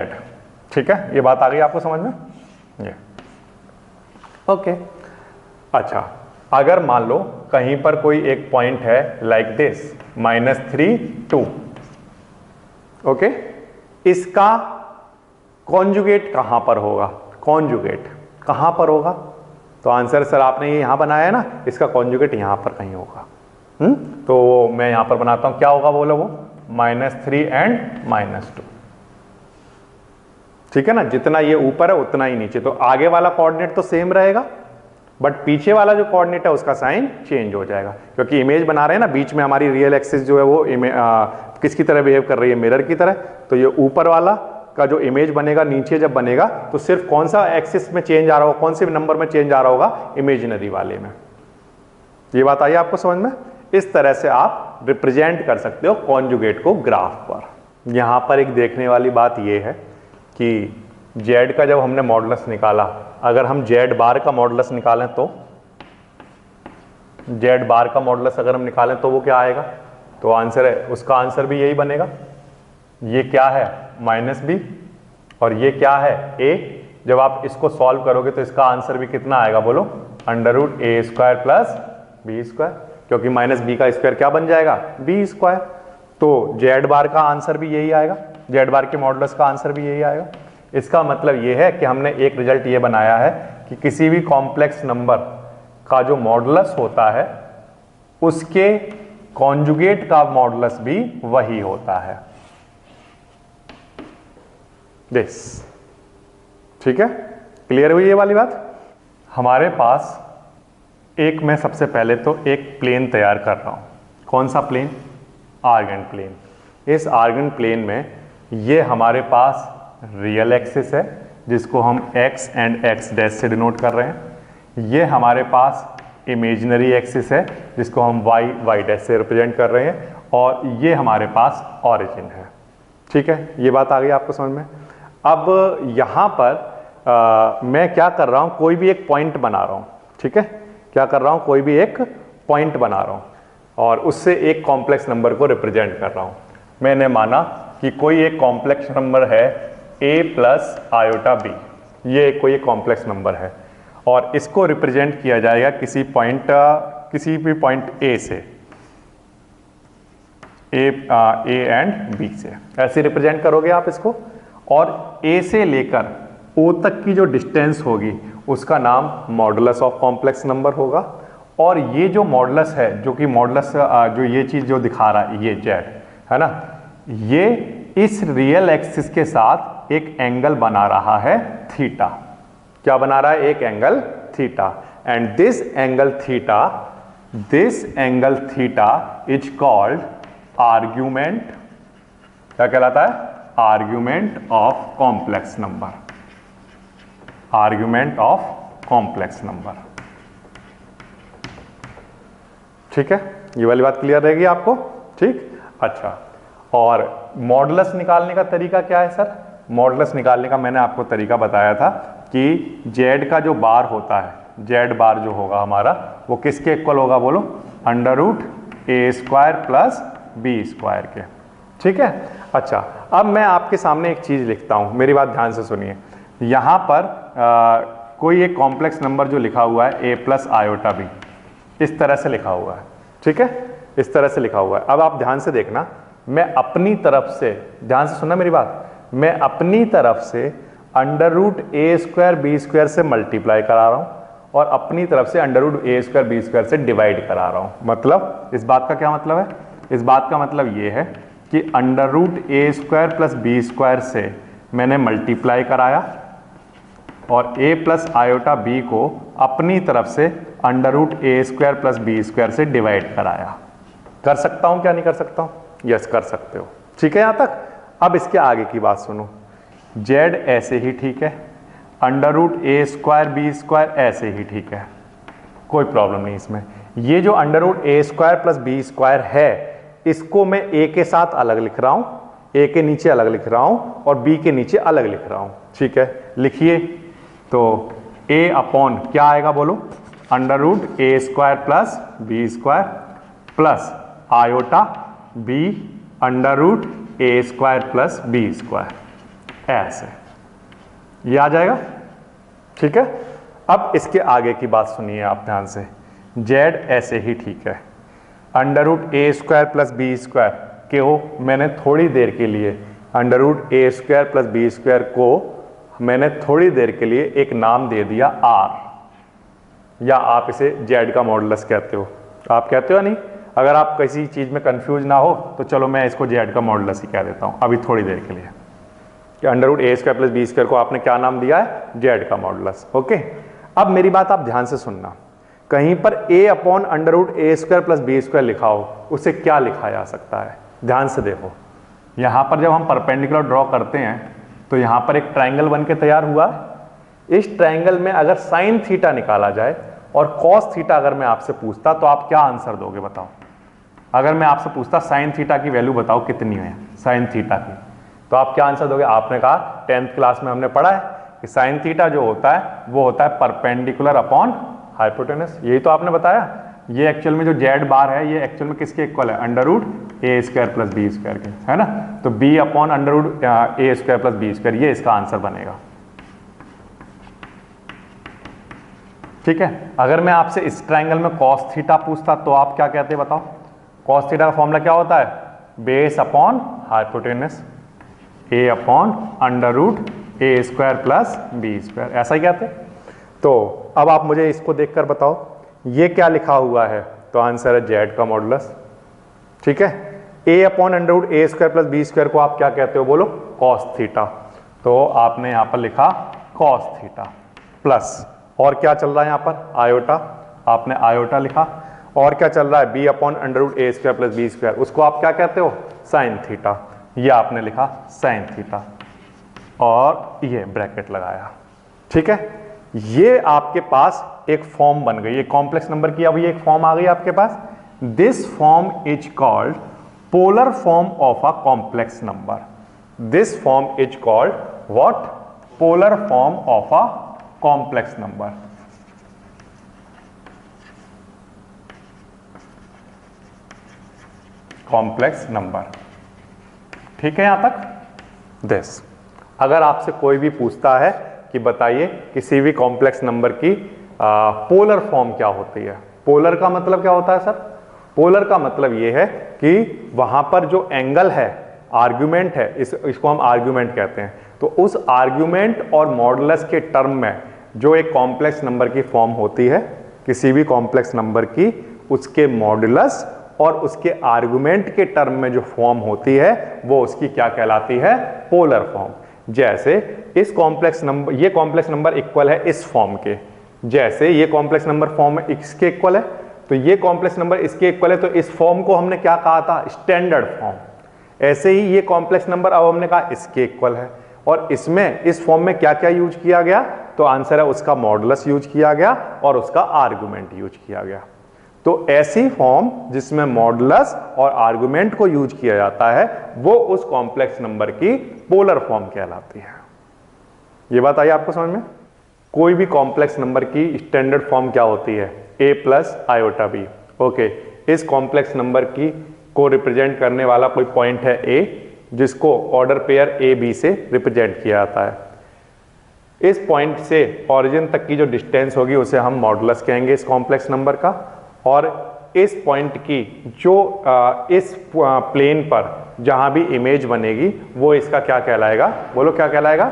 ठीक है, ये बात आ गई आपको समझ में, ये ओके। अच्छा, अगर मान लो कहीं पर कोई एक पॉइंट है लाइक दिस -3 2, ओके, इसका कॉन्जुगेट कहां पर होगा, कॉन्जुगेट कहां पर होगा, तो आंसर सर आपने ये यहां बनाया है ना, इसका कॉन्जुगेट यहां पर कहीं होगा। तो मैं यहां पर बनाता हूं, क्या होगा बोलो, वो -3 एंड -2। ठीक है ना, जितना ये ऊपर है उतना ही नीचे, तो आगे वाला कोऑर्डिनेट तो सेम रहेगा बट पीछे वाला जो कोऑर्डिनेट है उसका साइन चेंज हो जाएगा, क्योंकि इमेज बना रहे हैं ना, बीच में हमारी रियल एक्सिस जो है वो किसकी तरह बिहेव कर रही है, मिरर की तरह। तो ये ऊपर वाला का जो इमेज बनेगा नीचे जब बनेगा तो सिर्फ कौन सा एक्सिस में चेंज आ रहा होगा, कौन से नंबर में चेंज आ रहा होगा, इमेजिनरी वाले में। ये बात आई आपको समझ में। इस तरह से आप रिप्रेजेंट कर सकते हो कॉन्जुगेट को ग्राफ पर। यहां पर एक देखने वाली बात यह है कि जेड का जब हमने मॉडुलस निकाला, अगर हम जेड बार का मॉडुलस निकालें तो जेड बार का मॉडुलस अगर हम निकालें तो वो क्या आएगा, तो आंसर है, उसका आंसर भी यही बनेगा। ये क्या है, -b, और ये क्या है, a। जब आप इसको सॉल्व करोगे तो इसका आंसर भी कितना आएगा बोलो, √a² + b², क्योंकि -b का स्क्वायर क्या बन जाएगा, b²। तो जेड बार का आंसर भी यही आएगा, जेड बार के मॉडुलस का आंसर भी यही आएगा। इसका मतलब ये है कि हमने एक रिजल्ट ये बनाया है कि किसी भी कॉम्प्लेक्स नंबर का जो मॉडुलस होता है उसके कॉन्जुगेट का मॉडुलस भी वही होता है, दिस। ठीक है, क्लियर हुई ये वाली बात। हमारे पास एक, मैं सबसे पहले तो एक प्लेन तैयार कर रहा हूं। कौन सा प्लेन, आर्गन प्लेन। इस आर्गन प्लेन में ये हमारे पास रियल एक्सिस है जिसको हम x एंड x' से डिनोट कर रहे हैं। ये हमारे पास इमेजिनरी एक्सिस है जिसको हम y से रिप्रेजेंट कर रहे हैं, और ये हमारे पास ऑरिजिन है। ठीक है, ये बात आ गई आपको समझ में। अब यहाँ पर मैं क्या कर रहा हूँ, कोई भी एक पॉइंट बना रहा हूँ। ठीक है, क्या कर रहा हूँ, कोई भी एक पॉइंट बना रहा हूँ और उससे एक कॉम्प्लेक्स नंबर को रिप्रेजेंट कर रहा हूँ। मैंने माना कि कोई एक कॉम्प्लेक्स नंबर है a + iota_b, ये कोई एक कॉम्प्लेक्स नंबर है और इसको रिप्रेजेंट किया जाएगा किसी भी पॉइंट a से, a एंड b से। ऐसे रिप्रेजेंट करोगे आप इसको, और a से लेकर o तक की जो डिस्टेंस होगी उसका नाम मॉडुलस ऑफ कॉम्प्लेक्स नंबर होगा। और ये जो मॉडुलस है, जो कि मॉडुलस जो ये चीज जो दिखा रहा है, ये जेड है ना, ये इस रियल एक्सिस के साथ एक एंगल बना रहा है थीटा। क्या बना रहा है, एक angle theta. And this angle theta is called argument. क्या कहलाता है, argument of complex number, argument of complex number. ठीक है, ये वाली बात क्लियर रहेगी आपको। ठीक, अच्छा, और मॉडुलस निकालने का तरीका क्या है सर, मॉडुलस निकालने का मैंने आपको तरीका बताया था कि जेड का जो बार होता है, जेड बार जो होगा हमारा, वो किसके इक्वल होगा बोलो, √a² + b² के। ठीक है, अच्छा, अब मैं आपके सामने एक चीज लिखता हूं, मेरी बात ध्यान से सुनिए। यहां पर कोई एक कॉम्प्लेक्स नंबर जो लिखा हुआ है a + iota_b, इस तरह से लिखा हुआ है। ठीक है, इस तरह से लिखा हुआ है। अब आप ध्यान से देखना, मैं अपनी तरफ से, ध्यान से सुनना मेरी बात, मैं अपनी तरफ से under root a square B square से मल्टीप्लाई करा रहा हूं और अपनी तरफ से under root a square B square से डिवाइड करा रहा हूं। मतलब इस बात का क्या मतलब है? इस बात का मतलब ये है कि under root a square plus b square से मैंने मल्टीप्लाई कराया और a प्लस आयोटा b को अपनी तरफ से under root a square plus b square से डिवाइड कराया। कर सकता हूं क्या नहीं कर सकता हूं? यस, कर सकते हो। ठीक है यहां तक। अब इसके आगे की बात सुनो। z ऐसे ही ठीक है, under root a square B square ऐसे ही ठीक है, कोई प्रॉब्लम नहीं इसमें। ये जो under root a square plus b square है इसको मैं a के साथ अलग लिख रहा हूं, a के नीचे अलग लिख रहा हूं और b के नीचे अलग लिख रहा हूं। ठीक है, लिखिए। तो a अपॉन क्या आएगा बोलो? Under root a square plus b square plus iota b under root a square plus b square, ऐसे ये आ जाएगा। ठीक है। अब इसके आगे की बात सुनिए आप ध्यान से। z ऐसे ही ठीक है, under root a square plus b square को मैंने थोड़ी देर के लिए under root a square plus b square को मैंने थोड़ी देर के लिए एक नाम दे दिया r, या आप इसे z का मॉडुलस कहते हो। आप कहते हो नहीं? अगर आप किसी चीज में कंफ्यूज ना हो तो चलो मैं इसको z का मॉडुलस ही कह देता हूं अभी थोड़ी देर के लिए, कि under root a square plus b square को आपने क्या नाम दिया है? z का मॉडुलस। ओके, अब मेरी बात आप ध्यान से सुनना। कहीं पर a upon under root a square plus b square लिखा हो, उसे क्या लिखा जा सकता है? ध्यान से देखो। यहां पर जब हम परपेंडिकुलर ड्रॉ करते हैं तो यहां पर एक ट्राइंगल बन के तैयार हुआ है। इस ट्राइंगल में अगर साइन थीटा निकाला जाए और कॉस थीटा अगर मैं आपसे पूछता तो आप क्या आंसर दोगे बताओ? अगर मैं आपसे पूछता साइन थीटा की वैल्यू बताओ कितनी है साइन थीटा की, तो आप क्या आंसर दोगे? आपने कहा 10th क्लास में हमने पढ़ा है कि साइन थीटा जो होता है वो होता है परपेंडिकुलर अपॉन हाइपोटेनस। यही तो आपने बताया। ये एक्चुअल में जो z बार है ये एक्चुअल में किसके इक्वल है? Under root a square plus b square के, है ना? तो b upon under root a square plus b square, ये इसका आंसर बनेगा। ठीक है। अगर मैं आपसे इस ट्राइंगल में कॉस थीटा पूछता तो आप क्या कहते बताओ? कॉस थीटा का फॉर्मूला क्या होता है? Base upon hypotenuse, a upon under root a square plus b square, ऐसा ही कहते। तो अब आप मुझे इसको देखकर बताओ ये क्या लिखा हुआ है? तो आंसर है z का मॉडुलस। ठीक है। a upon under root a square plus b square को आप क्या कहते हो बोलो? Cos theta. तो आपने यहां पर लिखा कॉस थीटा प्लस, और क्या चल रहा है यहां पर? आयोटा, आपने आयोटा लिखा। और क्या चल रहा है? b upon under root a square plus b square, उसको आप क्या कहते हो? Sine theta. ये आपने लिखा साइन थीटा और ये ब्रैकेट लगाया। ठीक है। ये आपके पास एक फॉर्म बन गई, ये कॉम्प्लेक्स नंबर की अब ये एक फॉर्म आ गई आपके पास। This form is called polar form of a complex number. This form is called what? Polar form of a complex number. Complex number. ठीक है यहां तक? दिस अगर आपसे कोई भी पूछता है कि बताइए किसी भी कॉम्प्लेक्स नंबर की पोलर फॉर्म क्या होती है? पोलर का मतलब क्या होता है सर? पोलर का मतलब यह है कि वहां पर जो एंगल है, आर्ग्यूमेंट है, इसको हम आर्ग्यूमेंट कहते हैं। तो उस आर्ग्यूमेंट और मॉडुलस के टर्म में जो एक कॉम्प्लेक्स नंबर की फॉर्म होती है, किसी भी कॉम्प्लेक्स नंबर की, उसके मॉडुलस और उसके आर्गुमेंट के टर्म में जो फॉर्म होती है वो उसकी क्या कहलाती है? Polar form. जैसे इस कॉम्प्लेक्स नंबर, ये कॉम्प्लेक्स नंबर इक्वल है इस फॉर्म के, जैसे ये कॉम्प्लेक्स नंबर फॉर्म इसके इक्वल है, तो ये कॉम्प्लेक्स नंबर इसके इक्वल है, तो इस फॉर्म को हमने क्या कहा था? Standard form. ऐसे ही ये कॉम्प्लेक्स नंबर अब हमने कहा इसके इक्वल है, और इसमें इस फॉर्म में क्या क्या यूज किया गया? तो आंसर है उसका मॉडुलस यूज किया गया और उसका आर्गुमेंट यूज किया गया। तो ऐसी फॉर्म जिसमें मॉडुलस और आर्गुमेंट को यूज किया जाता है वो उस कॉम्प्लेक्स नंबर की पोलर फॉर्म कहलाती है। ये बात आई आपको समझ में? कोई भी कॉम्प्लेक्स नंबर की स्टैंडर्ड फॉर्म क्या होती है? a plus iota b. Okay, इस कॉम्प्लेक्स नंबर की को रिप्रेजेंट करने वाला कोई पॉइंट है a, जिसको ऑर्डर पेयर a b से रिप्रेजेंट किया जाता है। इस पॉइंट से ऑरिजिन तक की जो डिस्टेंस होगी उसे हम मॉडुलस कहेंगे इस कॉम्प्लेक्स नंबर का, और इस पॉइंट की जो इस प्लेन पर जहां भी इमेज बनेगी वो इसका क्या कहलाएगा? बोलो क्या कहलाएगा?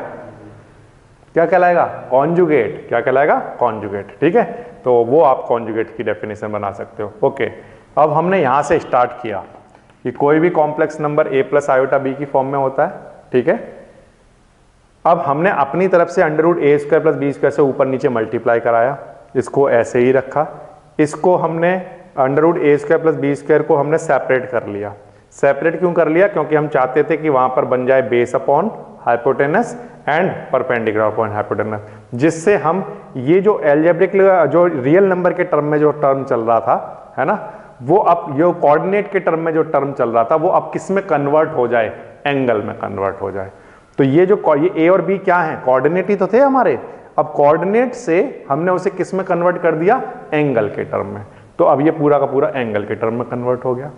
क्या कहलाएगा? कॉन्जुगेट। क्या कहलाएगा? कॉन्जुगेट। ठीक है, तो वो आप कॉन्जुगेट की डेफिनेशन बना सकते हो। ओके, अब हमने यहाँ से स्टार्ट किया कि कोई भी complex number a plus iota b की फॉर्म में होता है। ठीक है, अब हमने अपनी तरफ से under root a square plus b square से ऊपर नीचे मल्टीप्लाई कराया, इसको ऐसे ही रखा। इसको हमने under root a square plus b square को हमने सेपरेट कर लिया। सेपरेट क्यों कर लिया? क्योंकि हम चाहते थे कि वहां पर बन जाए base upon hypotenuse and perpendicular upon hypotenuse, जिससे हम ये जो एल्जेब्रिक जो रियल नंबर के टर्म में जो टर्म चल रहा था, है ना, वो अब ये कोऑर्डिनेट के टर्म में जो टर्म चल रहा था वो अब किस में कन्वर्ट हो जाए? एंगल में कन्वर्ट हो जाए। तो ये जो ये ए और बी क्या है? कोऑर्डिनेट ही तो थे हमारे। अब कोऑर्डिनेट से हमने उसे किस में कन्वर्ट कर दिया? एंगल के टर्म में। तो अब ये पूरा का पूरा एंगल के टर्म में कन्वर्ट हो गया।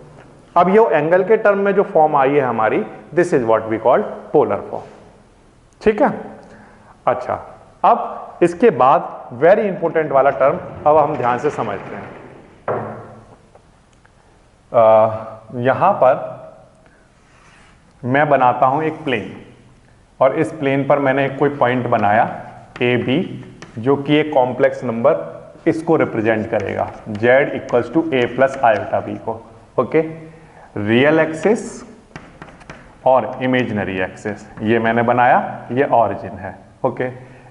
अब ये एंगल के टर्म में जो फॉर्म आई है हमारी, this is what we called polar form. ठीक है, अच्छा, अब इसके बाद वेरी इंपॉर्टेंट वाला टर्म अब हम ध्यान से समझते हैं। यहां पर मैं बनाता हूं एक प्लेन, और इस प्लेन पर मैंने एक कोई पॉइंट बनाया ए बी, जो कि एक कॉम्प्लेक्स नंबर इसको रिप्रेजेंट करेगा, z equals to a plus iota b को। ओके, रियल एक्सिस और इमेजिनरी एक्सिस ये मैंने बनाया, ये ऑरिजिन है। ओके,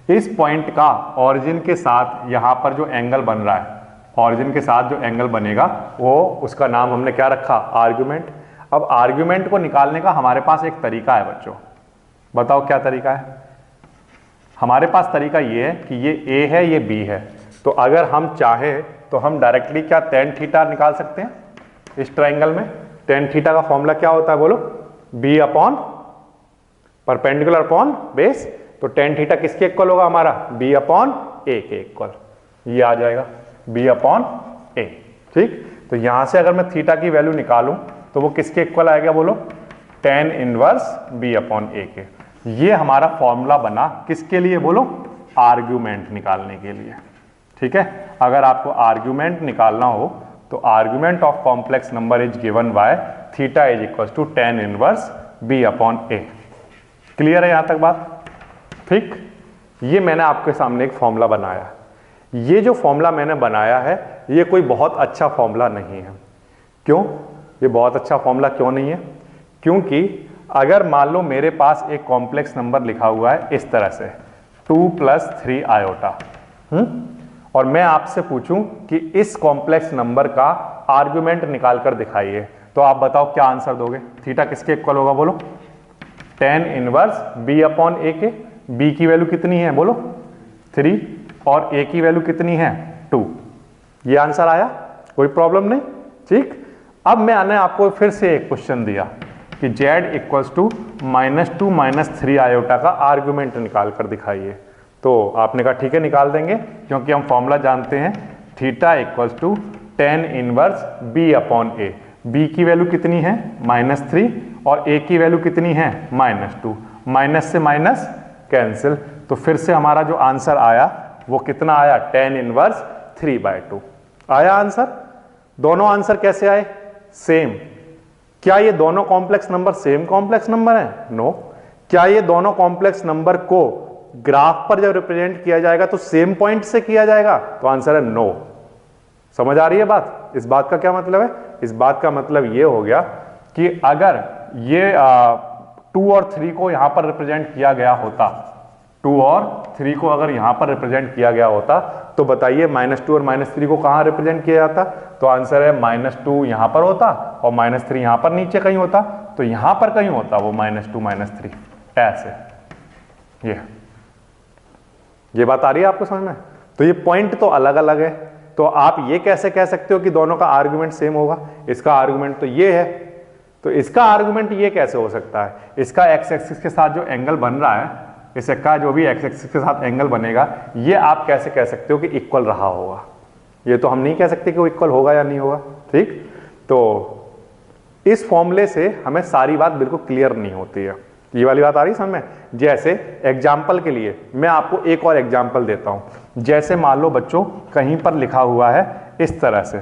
इस पॉइंट का ऑरिजिन के साथ यहां पर जो एंगल बन रहा है, ऑरिजिन के साथ जो एंगल बनेगा वो, उसका नाम हमने क्या रखा? आर्ग्यूमेंट। अब आर्ग्यूमेंट को निकालने का हमारे पास एक तरीका है बच्चों, बताओ क्या तरीका है? हमारे पास तरीका ये है कि ये a है, ये b है, तो अगर हम चाहें तो हम डायरेक्टली क्या tan थीटा निकाल सकते हैं इस ट्राइंगल में। tan थीटा का फॉर्मूला क्या होता है बोलो? b upon perpendicular upon base. तो tan थीटा किसके इक्वल होगा हमारा? b अपॉन a के इक्वल, ये आ जाएगा b अपॉन a। ठीक, तो यहां से अगर मैं थीटा की वैल्यू निकालूं तो वो किसके इक्वल आएगा बोलो? tan inverse b upon a के। ये हमारा फॉर्मूला बना किसके लिए बोलो? आर्ग्यूमेंट निकालने के लिए। ठीक है, अगर आपको आर्ग्यूमेंट निकालना हो तो argument of complex number is given by theta is equal to tan inverse b upon a। Clear है यहां तक बात? ठीक, ये मैंने आपके सामने एक फॉर्मूला बनाया। ये जो फॉर्मूला मैंने बनाया है ये कोई बहुत अच्छा फॉर्मूला नहीं है। क्यों? ये बहुत अच्छा फॉर्मूला क्यों नहीं है? क्योंकि अगर मान लो मेरे पास एक कॉम्प्लेक्स नंबर लिखा हुआ है इस तरह से 2 + 3 आयोटा, और मैं आपसे पूछूं कि इस कॉम्प्लेक्स नंबर का आर्गुमेंट निकाल कर दिखाइए, तो आप बताओ क्या आंसर दोगे? थीटा किसके इक्वल होगा बोलो? tan inverse b upon a के। b की वैल्यू कितनी है बोलो? 3, और a की वैल्यू कितनी है? 2। ये आंसर आया, कोई प्रॉब्लम नहीं। ठीक, अब मैंने आपको फिर से एक क्वेश्चन दिया कि z इक्वल्स टू -2 - 3 आयोटा का आर्गुमेंट निकाल कर दिखाइए। तो आपने कहा ठीक है निकाल देंगे, क्योंकि हम फॉर्मूला जानते हैं theta equals to tan inverse b upon a। b की वैल्यू कितनी है? -3, और a की वैल्यू कितनी है? -2। माइनस से माइनस कैंसिल, तो फिर से हमारा जो आंसर आया वो कितना आया? tan इनवर्स 3/2 आया आंसर। दोनों आंसर कैसे आए? सेम। क्या ये दोनों complex number same complex number हैं? नो। क्या ये दोनों कॉम्प्लेक्स नंबर को ग्राफ पर जब रिप्रेजेंट किया जाएगा तो सेम पॉइंट से किया जाएगा? तो आंसर है नो। समझ आ रही है बात? इस बात का क्या मतलब है? इस बात का मतलब ये हो गया कि अगर ये 2 और 3 को यहां पर रिप्रेजेंट किया गया होता, 2 और 3 को अगर यहां पर रिप्रेजेंट किया गया होता, तो बताइए -2 और -3 को कहां रिप्रेजेंट किया जाता? तो आंसर है -2 यहां पर होता और -3 यहां पर नीचे कहीं होता, तो यहां पर कहीं होता वो -2 -3 ऐसे। ये बात आ रही है आपको समझ में? तो ये पॉइंट तो अलग अलग है, तो आप ये कैसे कह सकते हो कि दोनों का आर्गुमेंट सेम होगा? इसका आर्गुमेंट तो ये है, तो इसका आर्गुमेंट ये कैसे हो सकता है? इसका एक्स एक्सिस के साथ जो एंगल बन रहा है, इसका जो भी एक्स एक्सिस के साथ एंगल बनेगा, ये आप कैसे कह सकते हो कि इक्वल रहा होगा? ये तो हम नहीं कह सकते कि वो इक्वल होगा या नहीं होगा। ठीक, तो इस फॉर्मूले से हमें सारी बात बिल्कुल क्लियर नहीं होती है। ये वाली बात आ रही समझ में? जैसे एग्जाम्पल के लिए मैं आपको एक और एग्जाम्पल देता हूं। जैसे मान लो बच्चों कहीं पर लिखा हुआ है इस तरह से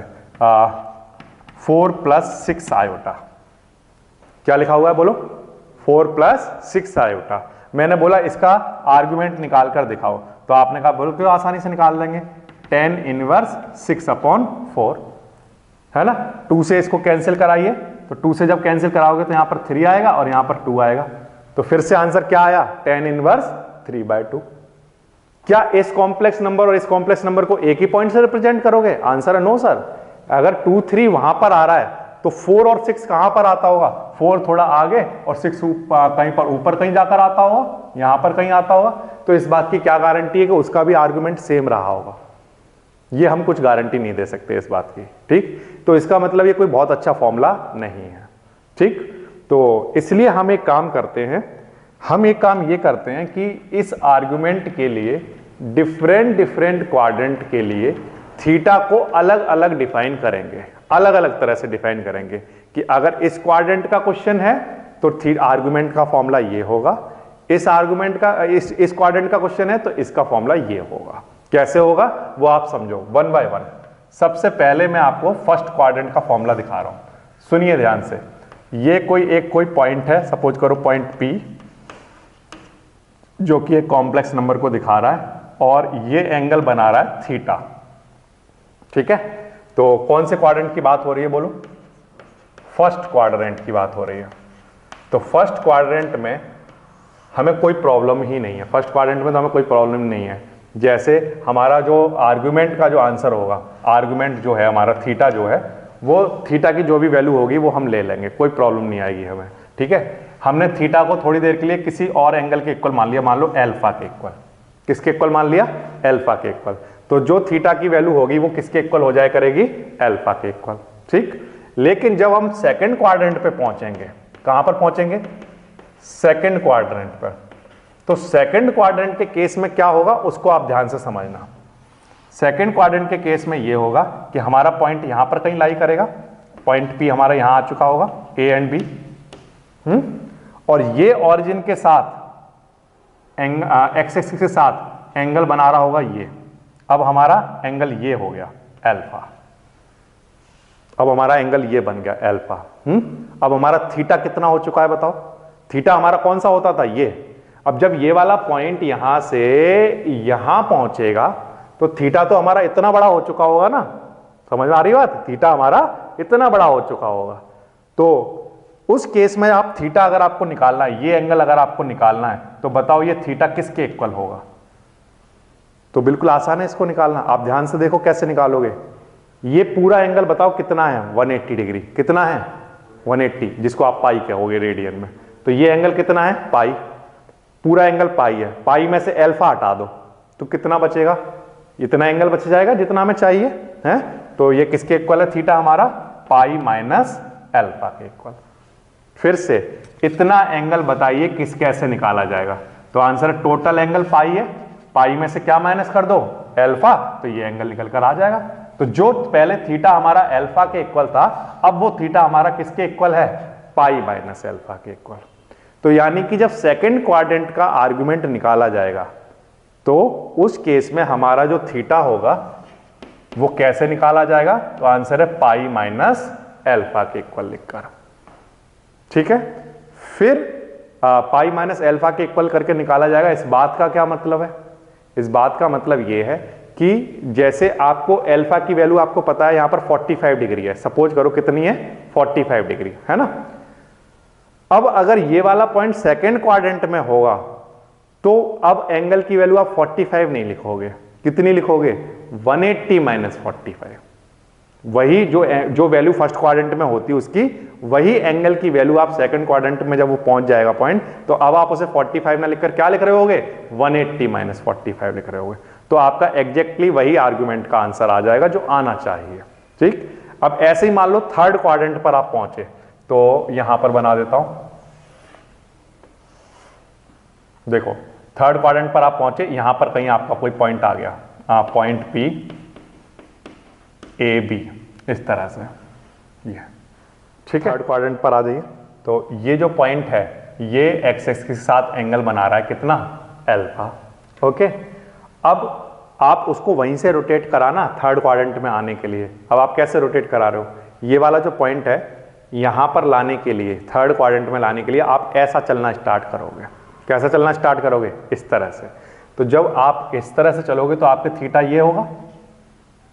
4 + 6 आयोटा। क्या लिखा हुआ है बोलो? 4 + 6 आयोटा। मैंने बोला इसका आर्गुमेंट निकाल कर दिखाओ, तो आपने कहा बोलो क्यों आसानी से निकाल देंगे, tan इनवर्स 6/4 है ना। 2 से इसको कैंसिल कराइए, तो 2 से जब कैंसिल कराओगे तो यहां पर 3 आएगा और यहां पर 2 आएगा, तो फिर से आंसर क्या आया, tan इनवर्स 3/2। क्या इस कॉम्प्लेक्स नंबर और इस कॉम्प्लेक्स नंबर को एक ही पॉइंट से रिप्रेजेंट करोगे, आंसर है नो सर। अगर 2 3 वहां पर आ रहा है तो 4 और 6 कहां पर आता होगा, 4 थोड़ा आगे और 6 कहीं पर ऊपर कहीं जाकर आता होगा, यहां पर कहीं आता होगा। तो इस बात की क्या गारंटी है कि उसका भी आर्गुमेंट सेम रहा होगा, ये हम कुछ गारंटी नहीं दे सकते इस बात की, ठीक। तो इसका मतलब ये कोई बहुत अच्छा फॉर्मूला नहीं है, ठीक। तो इसलिए हम एक काम करते हैं, हम एक काम ये करते हैं कि इस आर्गुमेंट के लिए डिफरेंट क्वाड्रेंट के लिए थीटा को अलग अलग डिफाइन करेंगे, अलग अलग तरह से डिफाइन करेंगे कि अगर इस क्वाड्रेंट का क्वेश्चन है तो आर्गुमेंट का फॉर्मूला ये होगा, इस आर्गुमेंट का इस क्वाड्रेंट का क्वेश्चन है तो इसका फॉर्मूला ये होगा। कैसे होगा वो आप समझो वन बाय वन। सबसे पहले मैं आपको फर्स्ट क्वाड्रेंट का फॉर्मूला दिखा रहा हूं, सुनिए ध्यान से। ये कोई पॉइंट है, सपोज करो पॉइंट P, जो कि एक कॉम्प्लेक्स नंबर को दिखा रहा है और ये एंगल बना रहा है थीटा, ठीक है। तो कौन से क्वाड्रेंट की बात हो रही है बोलो, फर्स्ट क्वाड्रेंट की बात हो रही है। तो फर्स्ट क्वाड्रेंट में हमें कोई प्रॉब्लम ही नहीं है, फर्स्ट क्वाड्रेंट में तो हमें कोई प्रॉब्लम नहीं है। जैसे हमारा जो आर्गुमेंट का जो आंसर होगा, आर्गुमेंट जो है हमारा थीटा जो है, वो थीटा की जो भी वैल्यू होगी वो हम ले लेंगे, कोई प्रॉब्लम नहीं आएगी हमें, ठीक है। हमने थीटा को थोड़ी देर के लिए किसी और एंगल के इक्वल मान लिया, मान लो अल्फा के इक्वल। किसके इक्वल मान लिया, अल्फा के इक्वल। तो जो थीटा की वैल्यू होगी वो किसके इक्वल हो जाए करेगी, अल्फा के इक्वल, ठीक। लेकिन जब हम सेकंड क्वाड्रेंट पे पहुंचेंगे, कहां पर पहुंचेंगे, सेकंड क्वाड्रेंट पर, तो सेकंड क्वाड्रेंट के केस में क्या होगा उसको आप ध्यान से समझना। सेकंड क्वाड्रेंट के केस में ये होगा कि हमारा पॉइंट यहां पर कहीं लाई करेगा, पॉइंट P हमारा यहां आ चुका होगा, A एंड B, और ये ऑरिजिन के साथ एक्स एक्सिस के साथ एंगल बना रहा होगा ये। अब हमारा एंगल ये हो गया अल्फा, अब हमारा एंगल ये बन गया अल्फा। अब हमारा थीटा कितना हो चुका है बताओ, थीटा हमारा कौन सा होता था, ये। अब जब ये वाला पॉइंट यहां से यहां पहुंचेगा तो थीटा तो हमारा इतना बड़ा हो चुका होगा ना, समझ में आ रही बात, थीटा हमारा इतना बड़ा हो चुका होगा। तो उस केस में आप थीटा अगर आपको निकालना है, ये एंगल अगर आपको निकालना है, तो बताओ ये थीटा किसके इक्वल होगा। तो बिल्कुल आसान है इसको निकालना, आप ध्यान से देखो कैसे निकालोगे। ये पूरा एंगल बताओ कितना है, 180 डिग्री। कितना है, 180, जिसको आप पाई कहोगे रेडियन में। तो ये एंगल कितना है, पाई, पूरा एंगल पाई है। पाई में से अल्फा हटा दो तो कितना बचेगा, इतना एंगल बच जाएगा जितना हमें चाहिए है। तो ये किसके इक्वल है, थीटा हमारा पाई माइनस अल्फा के इक्वल। फिर से इतना एंगल बताइए किस कैसे निकाला जाएगा। तो आंसर टोटल एंगल पाई है, पाई में से क्या माइनस कर दो, अल्फा, तो ये एंगल निकल कर आ जाएगा। तो जो पहले थीटा हमारा अल्फा के इक्वल था, अब वो थीटा हमारा किसके इक्वल है, पाई माइनस अल्फा के इक्वल। तो यानी कि जब सेकंड क्वाड्रेंट का आर्गुमेंट निकाला जाएगा तो उस केस में हमारा जो थीटा होगा वो कैसे निकाला जाएगा, तो आंसर है पाई माइनस अल्फा के इक्वल लिखकर, ठीक है। फिर पाई माइनस अल्फा के इक्वल करके निकाला जाएगा। इस बात का क्या मतलब है, इस बात का मतलब ये है कि जैसे आपको अल्फा की वैल्यू आपको पता है यहां पर 45 डिग्री है, सपोज करो कितनी है, 45 डिग्री है ना। अब अगर ये वाला पॉइंट सेकंड क्वाड्रेंट में होगा तो अब एंगल की वैल्यू आप 45 नहीं लिखोगे, कितनी लिखोगे, 180 माइनस 45। वही जो वैल्यू फर्स्ट क्वाड्रेंट में होती है उसकी वही एंगल की वैल्यू आप सेकंड क्वाड्रेंट में जब वो पहुंच जाएगा पॉइंट, तो अब आप उसे 45 ना लिखकर क्या लिख रहे होगे, 180 माइनस 45 लिख रहे होगे। तो आपका एग्जैक्टली वही आर्गुमेंट का आंसर आ जाएगा जो आना चाहिए, ठीक। अब ऐसे ही मान लो थर्ड क्वाड्रेंट पर आप पहुंचे, तो यहां पर बना देता हूं, देखो थर्ड क्वाड्रेंट पर आप पहुंचे, यहां पर कहीं आपका कोई पॉइंट आ गया, पॉइंट P A B, इस तरह से ये, ठीक है। थर्ड क्वाड्रेंट पर आ जाइए, तो ये जो पॉइंट है ये एक्स एक्सिस के साथ एंगल बना रहा है कितना, अल्फा, ओके। अब आप उसको वहीं से रोटेट कराना थर्ड क्वाड्रेंट में आने के लिए। अब आप कैसे रोटेट करा रहे हो, ये वाला जो पॉइंट है यहां पर लाने के लिए, थर्ड क्वाड्रेंट में लाने के लिए आप ऐसा चलना स्टार्ट करोगे, कैसा चलना स्टार्ट करोगे, इस तरह से। तो जब आप इस तरह से चलोगे तो आपके थीटा ये होगा,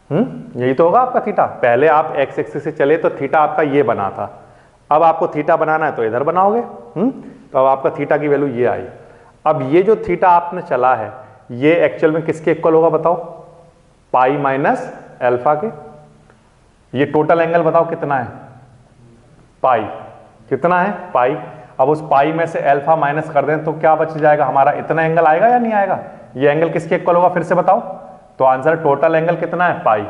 यही तो होगा आपका थीटा। पहले आप एक्स एक्सिस से चले तो थीटा आपका ये बना था, अब आपको थीटा बनाना है तो इधर बनाओगे, तो अब आपका थीटा की वैल्यू ये आई। अब ये जो थीटा आपने चला है ये एक्चुअल में किसके इक्वल होगा बताओ, पाई माइनस अल्फा के। ये टोटल एंगल बताओ कितना है, पाई, कितना है पाई। अब उस पाई में से अल्फा माइनस कर दें तो क्या बच जाएगा हमारा, इतना एंगल आएगा या नहीं आएगा। ये एंगल किसके इक्वल होगा फिर से बताओ, तो आंसर टोटल एंगल कितना है पाई,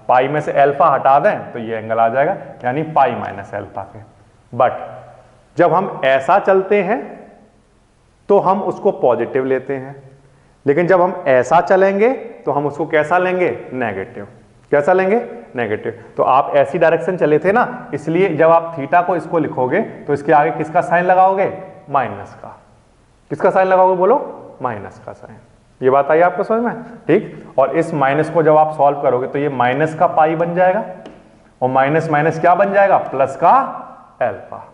पाई में से अल्फा हटा दें तो ये एंगल आ जाएगा, यानी पाई माइनस अल्फा के। बट जब हम ऐसा चलते हैं तो हम उसको पॉजिटिव लेते हैं, लेकिन जब हम ऐसा चलेंगे तो हम उसको कैसा लेंगे, नेगेटिव। कैसा लेंगे, नेगेटिव। तो आप ऐसी डायरेक्शन चले थे ना, इसलिए जब आप थीटा को इसको लिखोगे तो इसके आगे किसका साइन लगाओगे, माइनस का। किसका साइन लगाओगे बोलो, माइनस का साइन। ये बात आई आपको समझ में, ठीक। और इस माइनस को जब आप सॉल्व करोगे तो ये माइनस का पाई बन जाएगा, और माइनस माइनस क्या बन जाएगा, प्लस का अल्फा।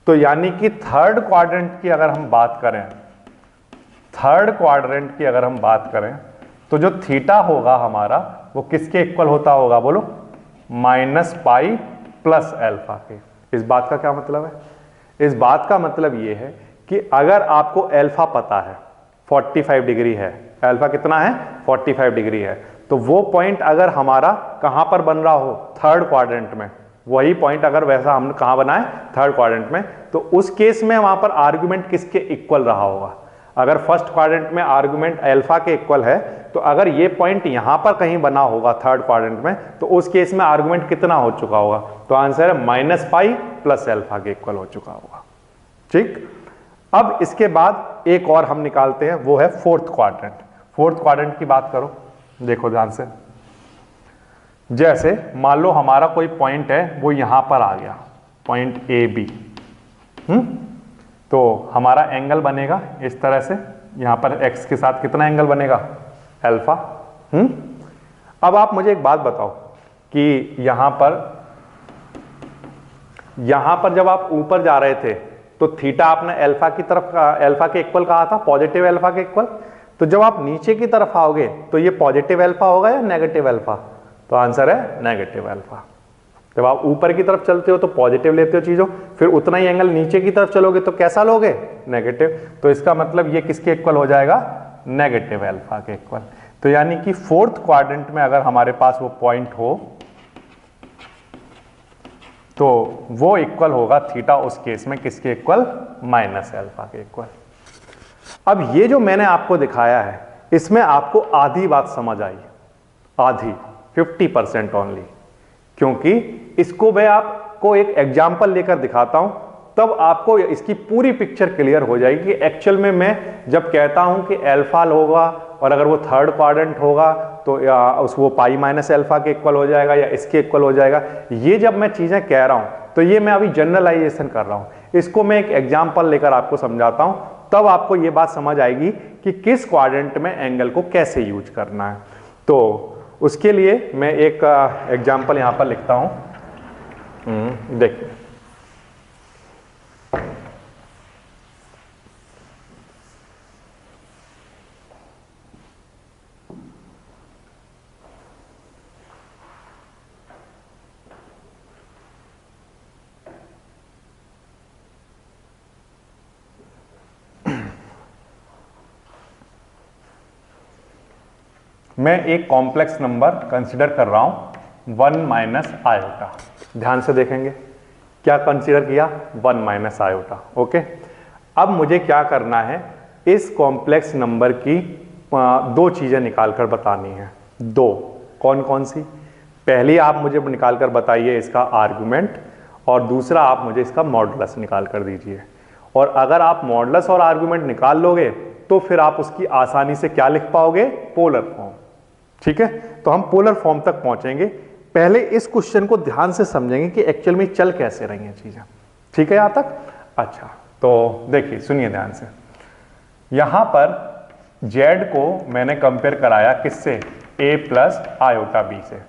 तो यानी कि थर्ड क्वाड्रेंट की अगर हम बात करें, थर्ड क्वाड्रेंट की अगर हम बात करें तो जो थीटा होगा हमारा वो किसके इक्वल होता होगा बोलो, माइनस पाई प्लस अल्फा के। इस बात का क्या मतलब है, इस बात का मतलब ये है कि अगर आपको अल्फा पता है 45 डिग्री है, अल्फा कितना है 45 डिग्री है, तो वो पॉइंट अगर हमारा कहां पर बन रहा हो, थर्ड क्वाड्रेंट में, वही पॉइंट अगर वैसा हमने कहां बनाए, थर्ड क्वाड्रेंट में, तो उस केस में वहां पर आर्गुमेंट किसके इक्वल रहा होगा। अगर फर्स्ट क्वाड्रेंट में आर्गुमेंट अल्फा के इक्वल है, तो अगर ये पॉइंट यहां पर कहीं बना होगा थर्ड क्वाड्रेंट में, तो उस केस में आर्गुमेंट कितना हो चुका होगा, तो आंसर है माइनस पाई प्लस अल्फा के इक्वल हो चुका होगा, ठीक। अब इसके बाद एक और हम निकालते हैं, वो है फोर्थ क्वाड्रेंट। फोर्थ क्वाड्रेंट की बात करो, देखो ध्यान से। जैसे मान लो हमारा कोई पॉइंट है वो यहां पर आ गया, पॉइंट ए बी, तो हमारा एंगल बनेगा इस तरह से, यहां पर एक्स के साथ कितना एंगल बनेगा, अल्फा। अब आप मुझे एक बात बताओ कि यहां पर जब आप ऊपर जा रहे थे तो थीटा आपने अल्फा की तरफ, अल्फा के इक्वल कहा था, पॉजिटिव अल्फा के इक्वल। तो जब आप नीचे की तरफ आओगे तो ये पॉजिटिव अल्फा होगा या नेगेटिव अल्फा, तो आंसर है नेगेटिव अल्फा। जब आप ऊपर की तरफ चलते हो तो पॉजिटिव लेते हो चीजों, फिर उतना ही एंगल नीचे की तरफ चलोगे तो कैसा लोगे, नेगेटिव। तो इसका मतलब ये किसके इक्वल हो जाएगा, नेगेटिव अल्फा के इक्वल। तो यानी कि फोर्थ क्वाड्रेंट में अगर हमारे पास वो पॉइंट हो तो वो इक्वल होगा थीटा उस केस में किसके इक्वल, माइनस अल्फा के इक्वल। अब ये जो मैंने आपको दिखाया है इसमें आपको आधी बात समझ आई, आधी, 50% ओनली, क्योंकि इसको मैं आपको एक एग्जाम्पल लेकर दिखाता हूं, तब आपको इसकी पूरी पिक्चर क्लियर हो जाएगी कि एक्चुअल में मैं जब कहता हूं कि अल्फा होगा और अगर वो थर्ड क्वाड्रेंट होगा तो वो पाई माइनस अल्फा के इक्वल हो जाएगा या इसके इक्वल हो जाएगा। ये जब मैं चीजें कह रहा हूं तो ये मैं अभी जनरलाइजेशन कर रहा हूं, इसको मैं एक एग्जाम्पल लेकर आपको समझाता हूं, तब आपको ये बात समझ आएगी कि किस क्वाड्रेंट में एंगल को कैसे यूज करना है। तो उसके लिए मैं एक एग्जाम्पल यहां पर लिखता हूं, देखिए। मैं एक कॉम्प्लेक्स नंबर कंसीडर कर रहा हूं 1 माइनस आयोटा। ध्यान से देखेंगे क्या कंसीडर किया, 1 माइनस आयोटा। ओके, अब मुझे क्या करना है, इस कॉम्प्लेक्स नंबर की दो चीजें निकालकर बतानी है। दो, कौन कौन सी, पहली आप मुझे निकालकर बताइए इसका आर्गुमेंट, और दूसरा आप मुझे इसका मॉडुलस निकाल कर दीजिए। और अगर आप मॉडुलस और आर्गुमेंट निकाल लोगे तो फिर आप उसकी आसानी से क्या लिख पाओगे, पोलर फॉर्म। ठीक है, तो हम पोलर फॉर्म तक पहुंचेंगे। पहले इस क्वेश्चन को ध्यान से समझेंगे कि एक्चुअल में चल कैसे रही हैं चीजें। ठीक है यहां तक, अच्छा। तो देखिए सुनिए ध्यान से, यहां पर z को मैंने कंपेयर कराया किससे, a प्लस आयोटा b से।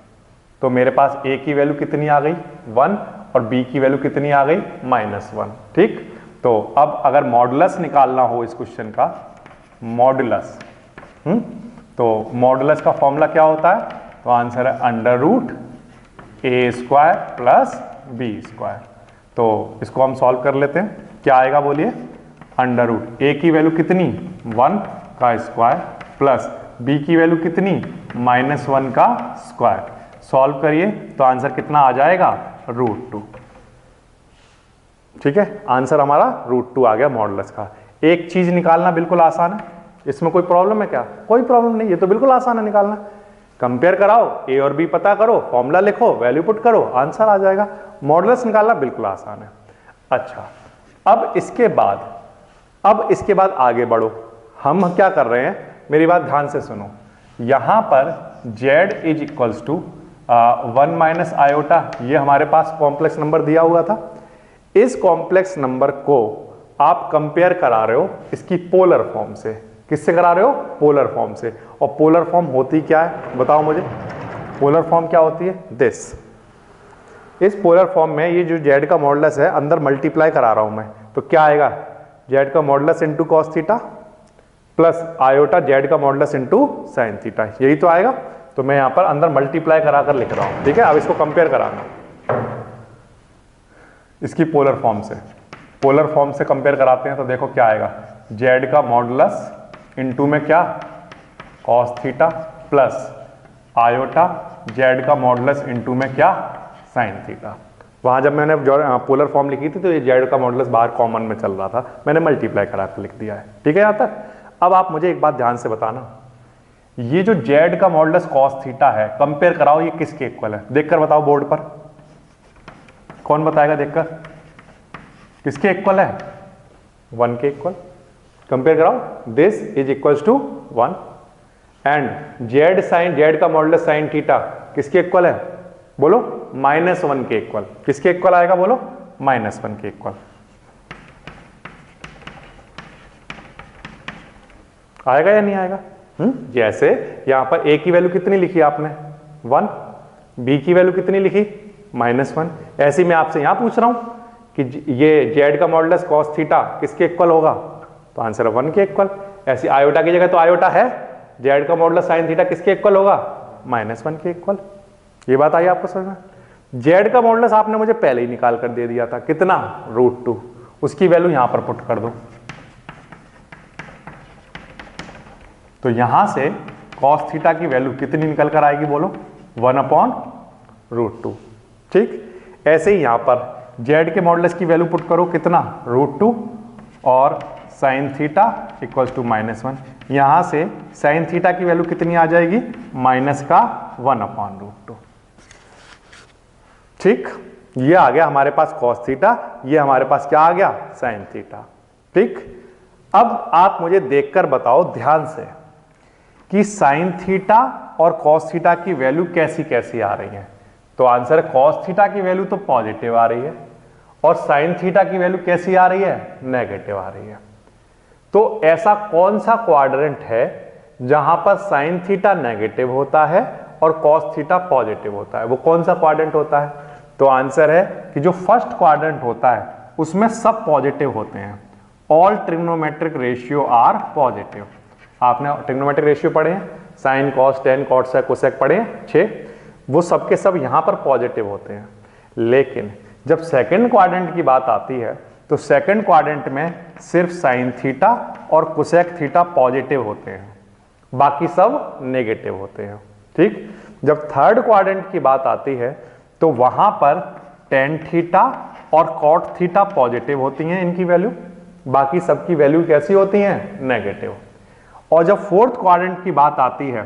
तो मेरे पास a की वैल्यू कितनी आ गई, 1, और b की वैल्यू कितनी आ गई, -1। ठीक, तो अब अगर मॉडुलस निकालना हो इस क्वेश्चन का, मॉडुलस, तो मॉडुलस का फॉर्मूला क्या होता है? तो आंसर है under root a square plus b square. तो इसको हम सॉल्व कर लेते हैं। क्या आएगा बोलिए? अंडर रूट ए की वैल्यू कितनी? 1 का स्क्वायर प्लस बी की वैल्यू कितनी? -1 का स्क्वायर। सॉल्व करिए तो आंसर कितना आ जाएगा? √2। ठीक है, आंसर हमारा √2 आ गया मॉडुलस का। एक चीज निकालना बिल्कुल आसान है, इसमें कोई प्रॉब्लम है क्या? कोई प्रॉब्लम नहीं, ये तो बिल्कुल आसान है निकालना। कंपेयर कराओ, ए और बी पता करो, फॉर्मूला लिखो, वैल्यू पुट करो, आंसर आ जाएगा। मॉडुलस निकालना बिल्कुल आसान है। अच्छा, अब इसके बाद आगे बढ़ो। हम क्या कर रहे हैं, मेरी बात ध्यान से सुनो। यहां पर z is equals to 1 minus iota, ये हमारे पास कॉम्प्लेक्स नंबर दिया हुआ था। इस कॉम्प्लेक्स नंबर को आप कंपेयर करा रहे हो इसकी पोलर फॉर्म से। किससे करा रहे हो? पोलर फॉर्म से। और पोलर फॉर्म होती क्या है बताओ मुझे? पोलर फॉर्म क्या होती है? दिस। इस पोलर फॉर्म में ये जो z का मॉडुलस है अंदर मल्टीप्लाई करा रहा हूं मैं, तो क्या आएगा? z का modulus into cos theta plus iota z का मॉडुलस इंटू साइन थीटा, यही तो आएगा। तो मैं यहां पर अंदर मल्टीप्लाई करा कर लिख रहा हूं। ठीक है, अब इसको कंपेयर कराना इसकी पोलर फॉर्म से। पोलर फॉर्म से कंपेयर कराते हैं तो देखो क्या आएगा? z का मॉडुलस इंटू में क्या? Cos theta plus iota z का मॉडुलस इंटू में क्या? Sine theta. वहां जब मैंने पोलर फॉर्म लिखी थी तो ये z का मॉडुलस बाहर कॉमन में चल रहा था, मैंने मल्टीप्लाई करा कर लिख दिया है। ठीक है यहां तक? अब आप मुझे एक बात ध्यान से बताना, ये जो z का मॉडुलस कॉस थीटा है, कंपेयर कराओ ये किसके इक्वल है? देखकर बताओ बोर्ड पर, कौन बताएगा देखकर? किसके इक्वल है? 1 के इक्वल। कंपेयर कराओ, this is equals to 1 and z का मॉडुलस साइन थीटा किसके इक्वल है? बोलो, -1 के इक्वल। किसके इक्वल आएगा बोलो? -1 के इक्वल आएगा या नहीं आएगा? जैसे यहां पर a की वैल्यू कितनी लिखी आपने? 1, b की वैल्यू कितनी लिखी? -1। ऐसे ही मैं आपसे यहां पूछ रहा हूं कि ये z का मॉडुलस कॉस थीटा किसके इक्वल होगा? तो आंसर है 1 के इक्वल। ऐसी आयोटा की जगह तो आयोटा है, z का मॉडुलस साइन थीटा किसके इक्वल होगा? -1 के इक्वल। ये बात आई आपको समझ में? z का मॉडुलस आपने मुझे पहले ही निकाल कर दे दिया था, कितना? √2। उसकी वैल्यू यहां पर पुट कर दो, तो यहां से कॉस थीटा की वैल्यू कितनी निकल कर आएगी बोलो? 1/√2। ठीक, ऐसे ही यहां पर z के मॉडुलस की वैल्यू पुट करो, कितना? √2 और साइन थीटा इक्वल्स टू -1। यहां से साइन थीटा की वैल्यू कितनी आ जाएगी? -1/√2। ठीक, ये आ गया हमारे पास कॉस थीटा, ये हमारे पास क्या आ गया? Sine theta. ठीक, अब आप मुझे देखकर बताओ ध्यान से कि साइन थीटा और कॉस थीटा की वैल्यू कैसी कैसी आ रही है। तो आंसर है कॉस थीटा की वैल्यू तो पॉजिटिव आ रही है और साइन थीटा की वैल्यू कैसी आ रही है? नेगेटिव आ रही है। तो ऐसा कौन सा क्वाड्रेंट है जहां पर साइन थीटा नेगेटिव होता है और कॉस थीटा पॉजिटिव होता है? वो कौन सा क्वाड्रेंट होता है? तो आंसर है कि जो फर्स्ट क्वाड्रेंट होता है उसमें सब पॉजिटिव होते हैं। All trigonometric ratio are positive. आपने ट्रिग्नोमेट्रिक रेशियो पढ़े हैं, sine cos tan cot sec cosec पढ़े हैं 6, वो सबके सब यहां पर पॉजिटिव होते हैं। लेकिन जब सेकंड क्वाड्रेंट की बात आती है तो सेकंड क्वाड्रेंट में सिर्फ साइन थीटा और कोसेक थीटा पॉजिटिव होते हैं, बाकी सब नेगेटिव होते हैं। ठीक, जब थर्ड क्वाड्रेंट की बात आती है तो वहां पर टेन थीटा और कॉट थीटा पॉजिटिव होती हैं, इनकी वैल्यू, बाकी सबकी वैल्यू कैसी होती हैं? नेगेटिव। और जब फोर्थ क्वाड्रेंट की बात आती है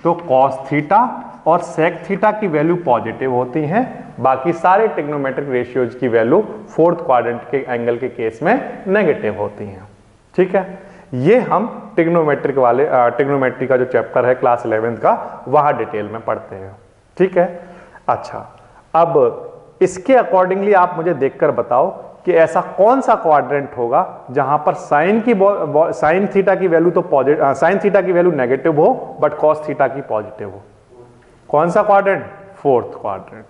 तो कॉस थीटा और सेक थीटा की वैल्यू पॉजिटिव होती हैं, बाकी सारे ट्रिग्नोमेट्रिक रेशियोज की वैल्यू फोर्थ क्वाड्रेंट के एंगल के केस में नेगेटिव होती हैं। ठीक है, ये हम ट्रिग्नोमेट्री का जो चैप्टर है क्लास 11th का, वहां डिटेल में पढ़ते हैं। ठीक है, अच्छा, अब इसके अकॉर्डिंगली आप मुझे देखकर बताओ कि ऐसा कौन सा क्वाड्रेंट होगा जहां पर साइन थीटा की वैल्यू तो पॉजिटिव, साइन थीटा की वैल्यू नेगेटिव हो बट कॉस थीटा की पॉजिटिव हो। कौन सा quadrant? Fourth quadrant.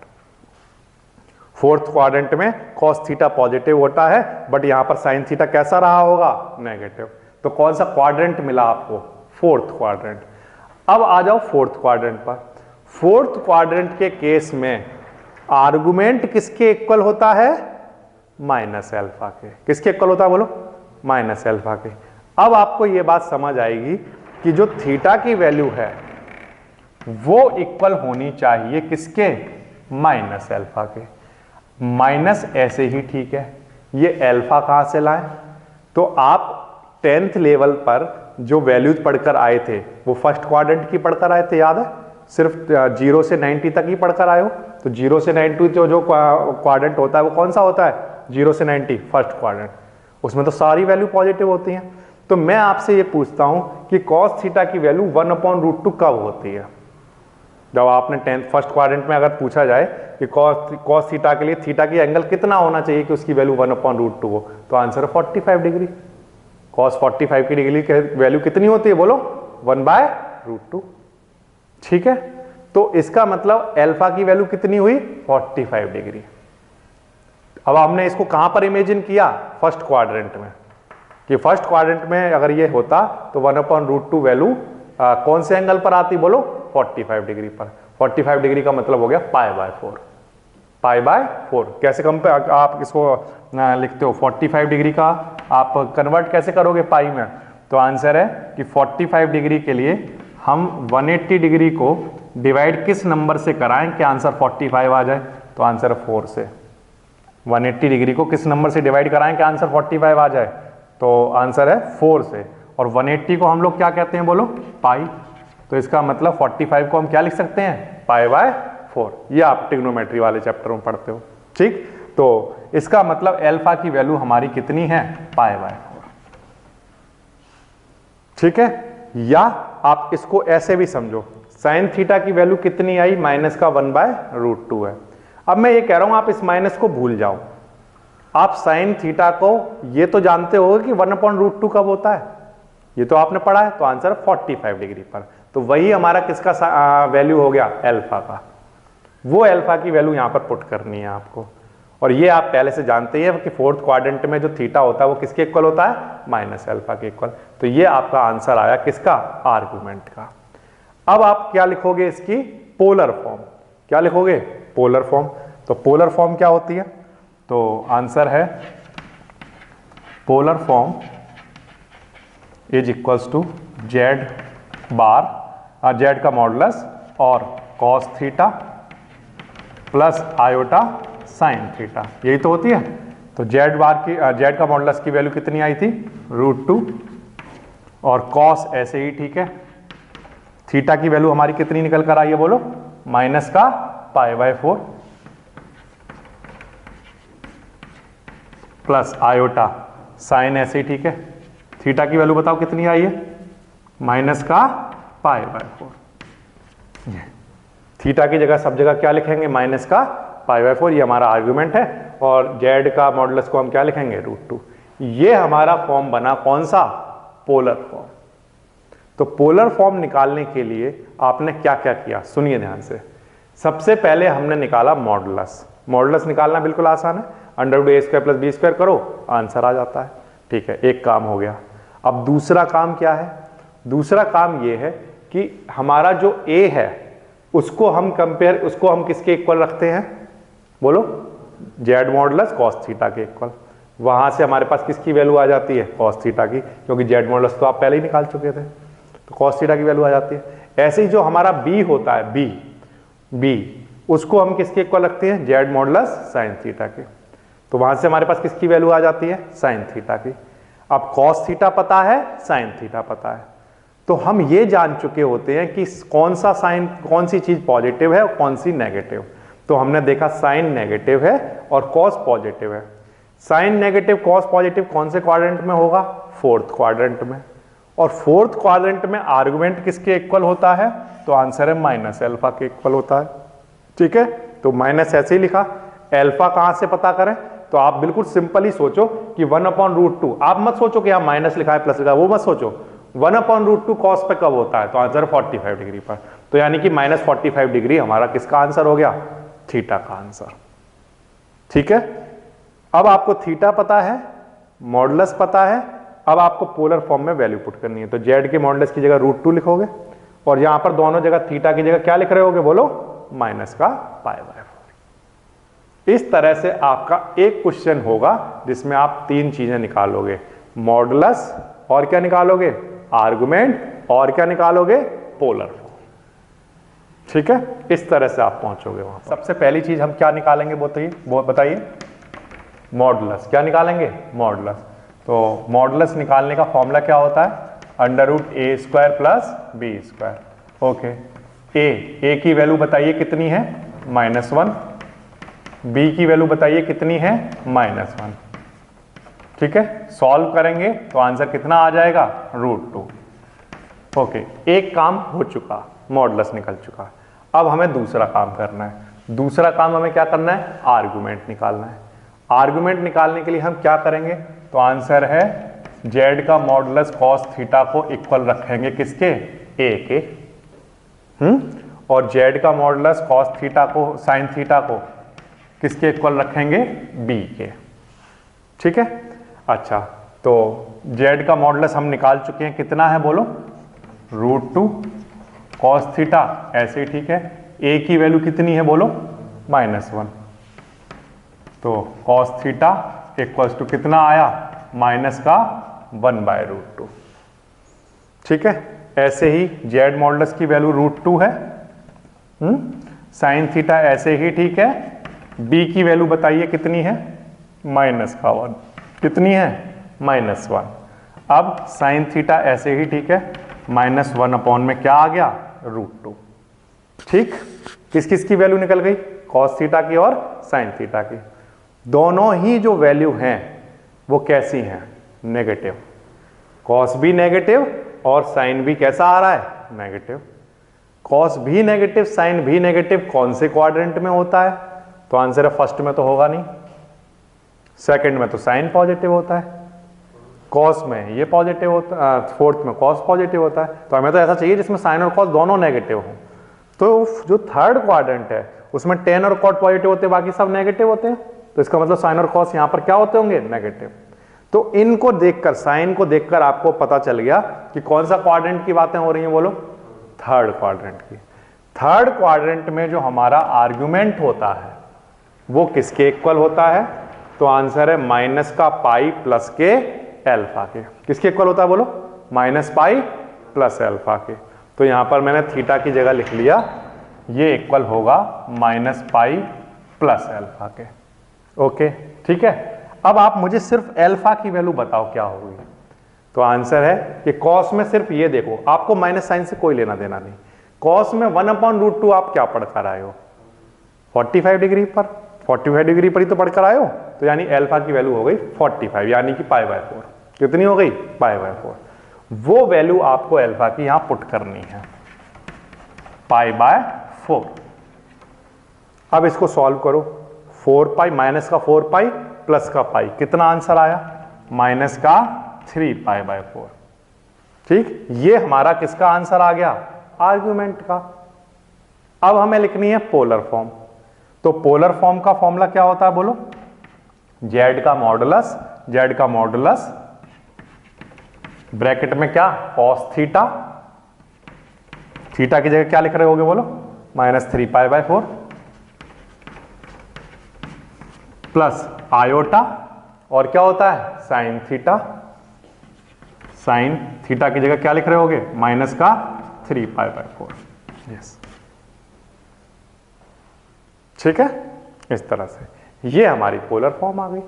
Fourth quadrant में कॉस थीटा पॉजिटिव होता है, बट यहां पर साइन थीटा कैसा रहा होगा, नेगेटिव। तो कौन सा क्वाड्रेंट मिला आपको, फोर्थ क्वाड्रेंट। अब आ जाओ फोर्थ क्वाड्रेंट पर। फोर्थ क्वाड्रेंट के केस में आर्गुमेंट किसके इक्वल होता है, माइनस एल्फा के। किसके इक्वल होता है बोलो, माइनस एल्फा के। अब आपको यह बात समझ आएगी कि जो थीटा की वैल्यू है वो इक्वल होनी चाहिए किसके, माइनस एल्फा के। माइनस ऐसे ही ठीक है, ये एल्फा कहां से लाएं, तो आप 10th लेवल पर जो वैल्यूज पढ़कर आए थे वो फर्स्ट क्वाड्रेंट की पढ़कर आए थे, याद है, सिर्फ 0 से 90 तक ही पढ़कर आए हो। तो 0 से 90 जो क्वाड्रेंट होता है वो कौन सा होता है, 0 से 90 फर्स्ट क्वाड्रेंट, उसमें तो सारी वैल्यू पॉजिटिव होती हैं। तो मैं आपसे ये पूछता हूं कि कॉस थीटा की वैल्यू 1/√2 कब होती है। जब आपने 10th फर्स्ट क्वाड्रेंट में अगर पूछा जाए कि कॉस थीटा के लिए थीटा की एंगल कितना होना चाहिए कि उसकी वैल्यू 1/√2 हो, तो आंसर है 45 डिग्री। कॉस 45 की डिग्री की वैल्यू कितनी होती है बोलो, 1/√2। ठीक है, तो इसका मतलब एल्फा की वैल्यू कितनी हुई, 45 डिग्री। अब हमने इसको कहां पर इमेजिन किया, फर्स्ट क्वाड्रेंट में, कि फर्स्ट क्वाड्रेंट में अगर ये होता तो 1/√2 वैल्यू कौन से एंगल पर आती बोलो, 45 डिग्री पर। 45 डिग्री का मतलब हो गया π/4। π/4 कैसे आप इसको लिखते हो, 45 डिग्री का आप कन्वर्ट कैसे करोगे पाई में, तो आंसर है कि 45 डिग्री के लिए हम 180 डिग्री को डिवाइड किस नंबर से कराएं कि आंसर 45 आ जाए, तो आंसर 4 से। 180 डिग्री को किस नंबर से डिवाइड कराएं कि आंसर 45 आ जाए, तो आंसर है 4 से। और 180 को हम लोग क्या कहते हैं बोलो, पाई। तो इसका मतलब 45 को हम क्या लिख सकते हैं, π/4। ये आप ट्रिग्नोमेट्री वाले चैप्टर में पढ़ते हो। ठीक, तो इसका मतलब एल्फा की वैल्यू हमारी कितनी है, π/4। ठीक है, या आप इसको ऐसे भी समझो, साइन थीटा की वैल्यू कितनी आई, माइनस का 1/√2 है। अब मैं ये कह रहा हूं आप इस माइनस को भूल जाओ, आप साइन थीटा को ये तो जानते हो कि 1/√2 कब होता है, ये तो आपने पढ़ा है, तो आंसर 45 डिग्री पर। तो वही हमारा किसका वैल्यू हो गया, एल्फा का। वो एल्फा की वैल्यू यहां पर पुट करनी है आपको। और ये आप पहले से जानते हैं कि फोर्थ क्वाड्रेंट में जो थीटा होता है वो किसके इक्वल होता है, माइनस एल्फा के इक्वल। तो ये आपका आंसर आया किसका, आर्गुमेंट का। अब आप क्या लिखोगे, इसकी पोलर फॉर्म। क्या लिखोगे, पोलर फॉर्म। तो पोलर फॉर्म क्या होती है, तो आंसर है polar form is equals to z bar, z का मॉडुलस और cos theta plus iota sine theta, यही तो होती है। तो जेड बार की जेड का मॉडुलस की वैल्यू कितनी आई थी, √2, और कॉस ऐसे ही ठीक है। थीटा की वैल्यू हमारी कितनी निकल कर आई है बोलो, माइनस का π/4 प्लस आयोटा साइन ऐसे ही ठीक है। थीटा की वैल्यू बताओ कितनी आई है, माइनस का π/4। थीटा की जगह सब जगह क्या लिखेंगे, माइनस का π/4, ये हमारा आर्गुमेंट है। और जेड का मॉडुलस को हम क्या लिखेंगे, √2। ये हमारा फॉर्म बना कौन सा, पोलर फॉर्म। तो पोलर फॉर्म निकालने के लिए आपने क्या क्या किया, सुनिए ध्यान से। सबसे पहले हमने निकाला मॉडुलस। मॉडुलस निकालना बिल्कुल आसान है, √a² + b² करो, आंसर आ जाता है। ठीक है, एक काम हो गया। अब दूसरा काम क्या है, दूसरा काम ये है कि हमारा जो a है उसको हम किसके इक्वल रखते हैं बोलो, जेड मॉडुलस कॉस थीटा के इक्वल। वहां से हमारे पास किसकी वैल्यू आ जाती है, कॉस थीटा की, क्योंकि जेड मॉडुलस तो आप पहले ही निकाल चुके थे, तो कॉस थीटा की वैल्यू आ जाती है। ऐसे ही जो हमारा b होता है, b उसको हम किसके इक्वल रखते हैं, जेड मॉडुलस साइन थीटा के। तो वहां से हमारे पास किसकी वैल्यू आ जाती है, साइन थीटा की। अब कॉस थीटा पता है, साइन थीटा पता है, तो हम ये जान चुके होते हैं कि कौन सी चीज पॉजिटिव है और कौन सी नेगेटिव। तो हमने देखा साइन नेगेटिव है और कॉस पॉजिटिव है। साइन नेगेटिव कॉस पॉजिटिव कौन से क्वाड्रेंट में होगा, फोर्थ क्वाड्रेंट में। और फोर्थ क्वाड्रेंट में आर्गुमेंट किसके इक्वल होता है, तो आंसर है माइनस एल्फा के इक्वल होता है। ठीक है, तो माइनस ऐसे ही लिखा। एल्फा कहां से पता करें, तो आप बिल्कुल सिंपल ही सोचो कि 1/√2। आप मत सोचो कि यहां माइनस लिखा है प्लस लिखा है, वो मत सोचो। 1/√2 कॉस पे कब होता है, तो आंसर 45 डिग्री पर। तो यानी कि -45 डिग्री हमारा किसका आंसर हो गया, थीटा का आंसर। ठीक है, अब आपको थीटा पता है, मॉडुलस पता है, अब आपको पोलर फॉर्म में वैल्यू पुट करनी है। तो जेड के मॉडुलस की जगह √2 लिखोगे और यहां पर दोनों जगह थीटा की जगह क्या लिख रहे होगे बोलो, माइनस का π/4। इस तरह से आपका एक क्वेश्चन होगा जिसमें आप तीन चीजें निकालोगे, मॉडुलस और क्या निकालोगे, आर्गुमेंट और क्या निकालोगे, पोलर फॉर्म। ठीक है, इस तरह से आप पहुंचोगे वहां। सबसे पहली चीज हम क्या निकालेंगे वो बताइए, मॉडुलस। क्या निकालेंगे, मॉडुलस। तो मॉडुलस निकालने का फॉर्मूला क्या होता है, √a² + b²। ओके, ए की वैल्यू बताइए कितनी है, -1। बी की वैल्यू बताइए कितनी है, -1। ठीक है, सॉल्व करेंगे तो आंसर कितना आ जाएगा, √2। ओके, एक काम हो चुका, मॉडुलस निकल चुका। अब हमें दूसरा काम करना है। दूसरा काम हमें क्या करना है, आर्गुमेंट निकालना है। आर्गुमेंट निकालने के लिए हम क्या करेंगे, तो आंसर है जेड का मॉडुलस cos थीटा को इक्वल रखेंगे किसके, ए के। और जेड का मॉडुलस cos थीटा को, sin थीटा को किसके इक्वल रखेंगे, बी के। ठीक है, अच्छा, तो जेड का मॉडुलस हम निकाल चुके हैं, कितना है बोलो, √2 cos थीटा, ऐसे ही ठीक है। ए की वैल्यू कितनी है बोलो, -1। तो cos थीटा इक्वल्स टू कितना आया, -1/√2। ठीक है, ऐसे ही जेड मॉडुलस की वैल्यू √2 है। sin थीटा ऐसे ही ठीक है। बी की वैल्यू बताइए कितनी है, -1। कितनी है, -1। अब sin थीटा ऐसे ही ठीक है, -1 में क्या आ गया, √2। ठीक, किस किस की वैल्यू निकल गई, cos थीटा की और sin थीटा की। दोनों ही जो वैल्यू हैं वो कैसी हैं, नेगेटिव। cos भी नेगेटिव और sin भी कैसा आ रहा है, नेगेटिव। cos भी नेगेटिव, sin भी नेगेटिव, कौन से क्वाड्रेंट में होता है, तो आंसर है फर्स्ट में तो होगा नहीं, सेकंड में तो sin पॉजिटिव होता है, cos में ये पॉजिटिव होता है, फोर्थ में cos पॉजिटिव होता है। तो हमें तो ऐसा चाहिए जिसमें sin और cos दोनों नेगेटिव हो। तो जो थर्ड क्वाड्रेंट है उसमें tan और cot पॉजिटिव होते हैं, बाकी सब नेगेटिव होते हैं। तो इसका मतलब sin और cos यहां पर क्या होते होंगे, नेगेटिव। तो इनको देखकर, साइन को देखकर आपको पता चल गया कि कौन सा क्वाड्रेंट की बातें हो रही हैं बोलो, थर्ड क्वाड्रेंट की। थर्ड क्वाड्रेंट में जो हमारा आर्गुमेंट होता है वो किसके इक्वल होता है, तो आंसर है -π + के अल्फा के। किसके इक्वल होता है बोलो, -π + अल्फा के। तो यहां पर मैंने थीटा की जगह लिख लिया, ये इक्वल होगा -π + अल्फा के। ओके, ठीक है। अब आप मुझे सिर्फ अल्फा की वैल्यू बताओ क्या होगी। तो आंसर है कि cos में सिर्फ ये देखो, आपको माइनस साइन से कोई लेना देना नहीं। cos में 1/√2 आप क्या पढ़कर आए हो, 45 डिग्री पर, 45 डिग्री पर ही तो पढ़कर आए हो। तो यानी अल्फा की वैल्यू हो गई 45, यानी कि π/4। कितनी हो गई, π/4। वो वैल्यू आपको अल्फा की यहां पुट करनी है, π/4। अब इसको सॉल्व करो, 4π माइनस का 4π प्लस का पाई, कितना आंसर आया, -3π/4। ठीक, ये हमारा किसका आंसर आ गया, आर्गुमेंट का। अब हमें लिखनी है पोलर फॉर्म। तो पोलर फॉर्म का फॉर्मूला क्या होता है बोलो, जेड का मॉडुलस, जेड का मॉडुलस ब्रैकेट में क्या, cos थीटा, थीटा की जगह क्या लिख रहे होगे बोलो, -3π/4 प्लस आयोटा, और क्या होता है, sin थीटा, sin थीटा की जगह क्या लिख रहे होगे, -3π/4। यस, ठीक है। इस तरह से ये हमारी पोलर फॉर्म आ गई।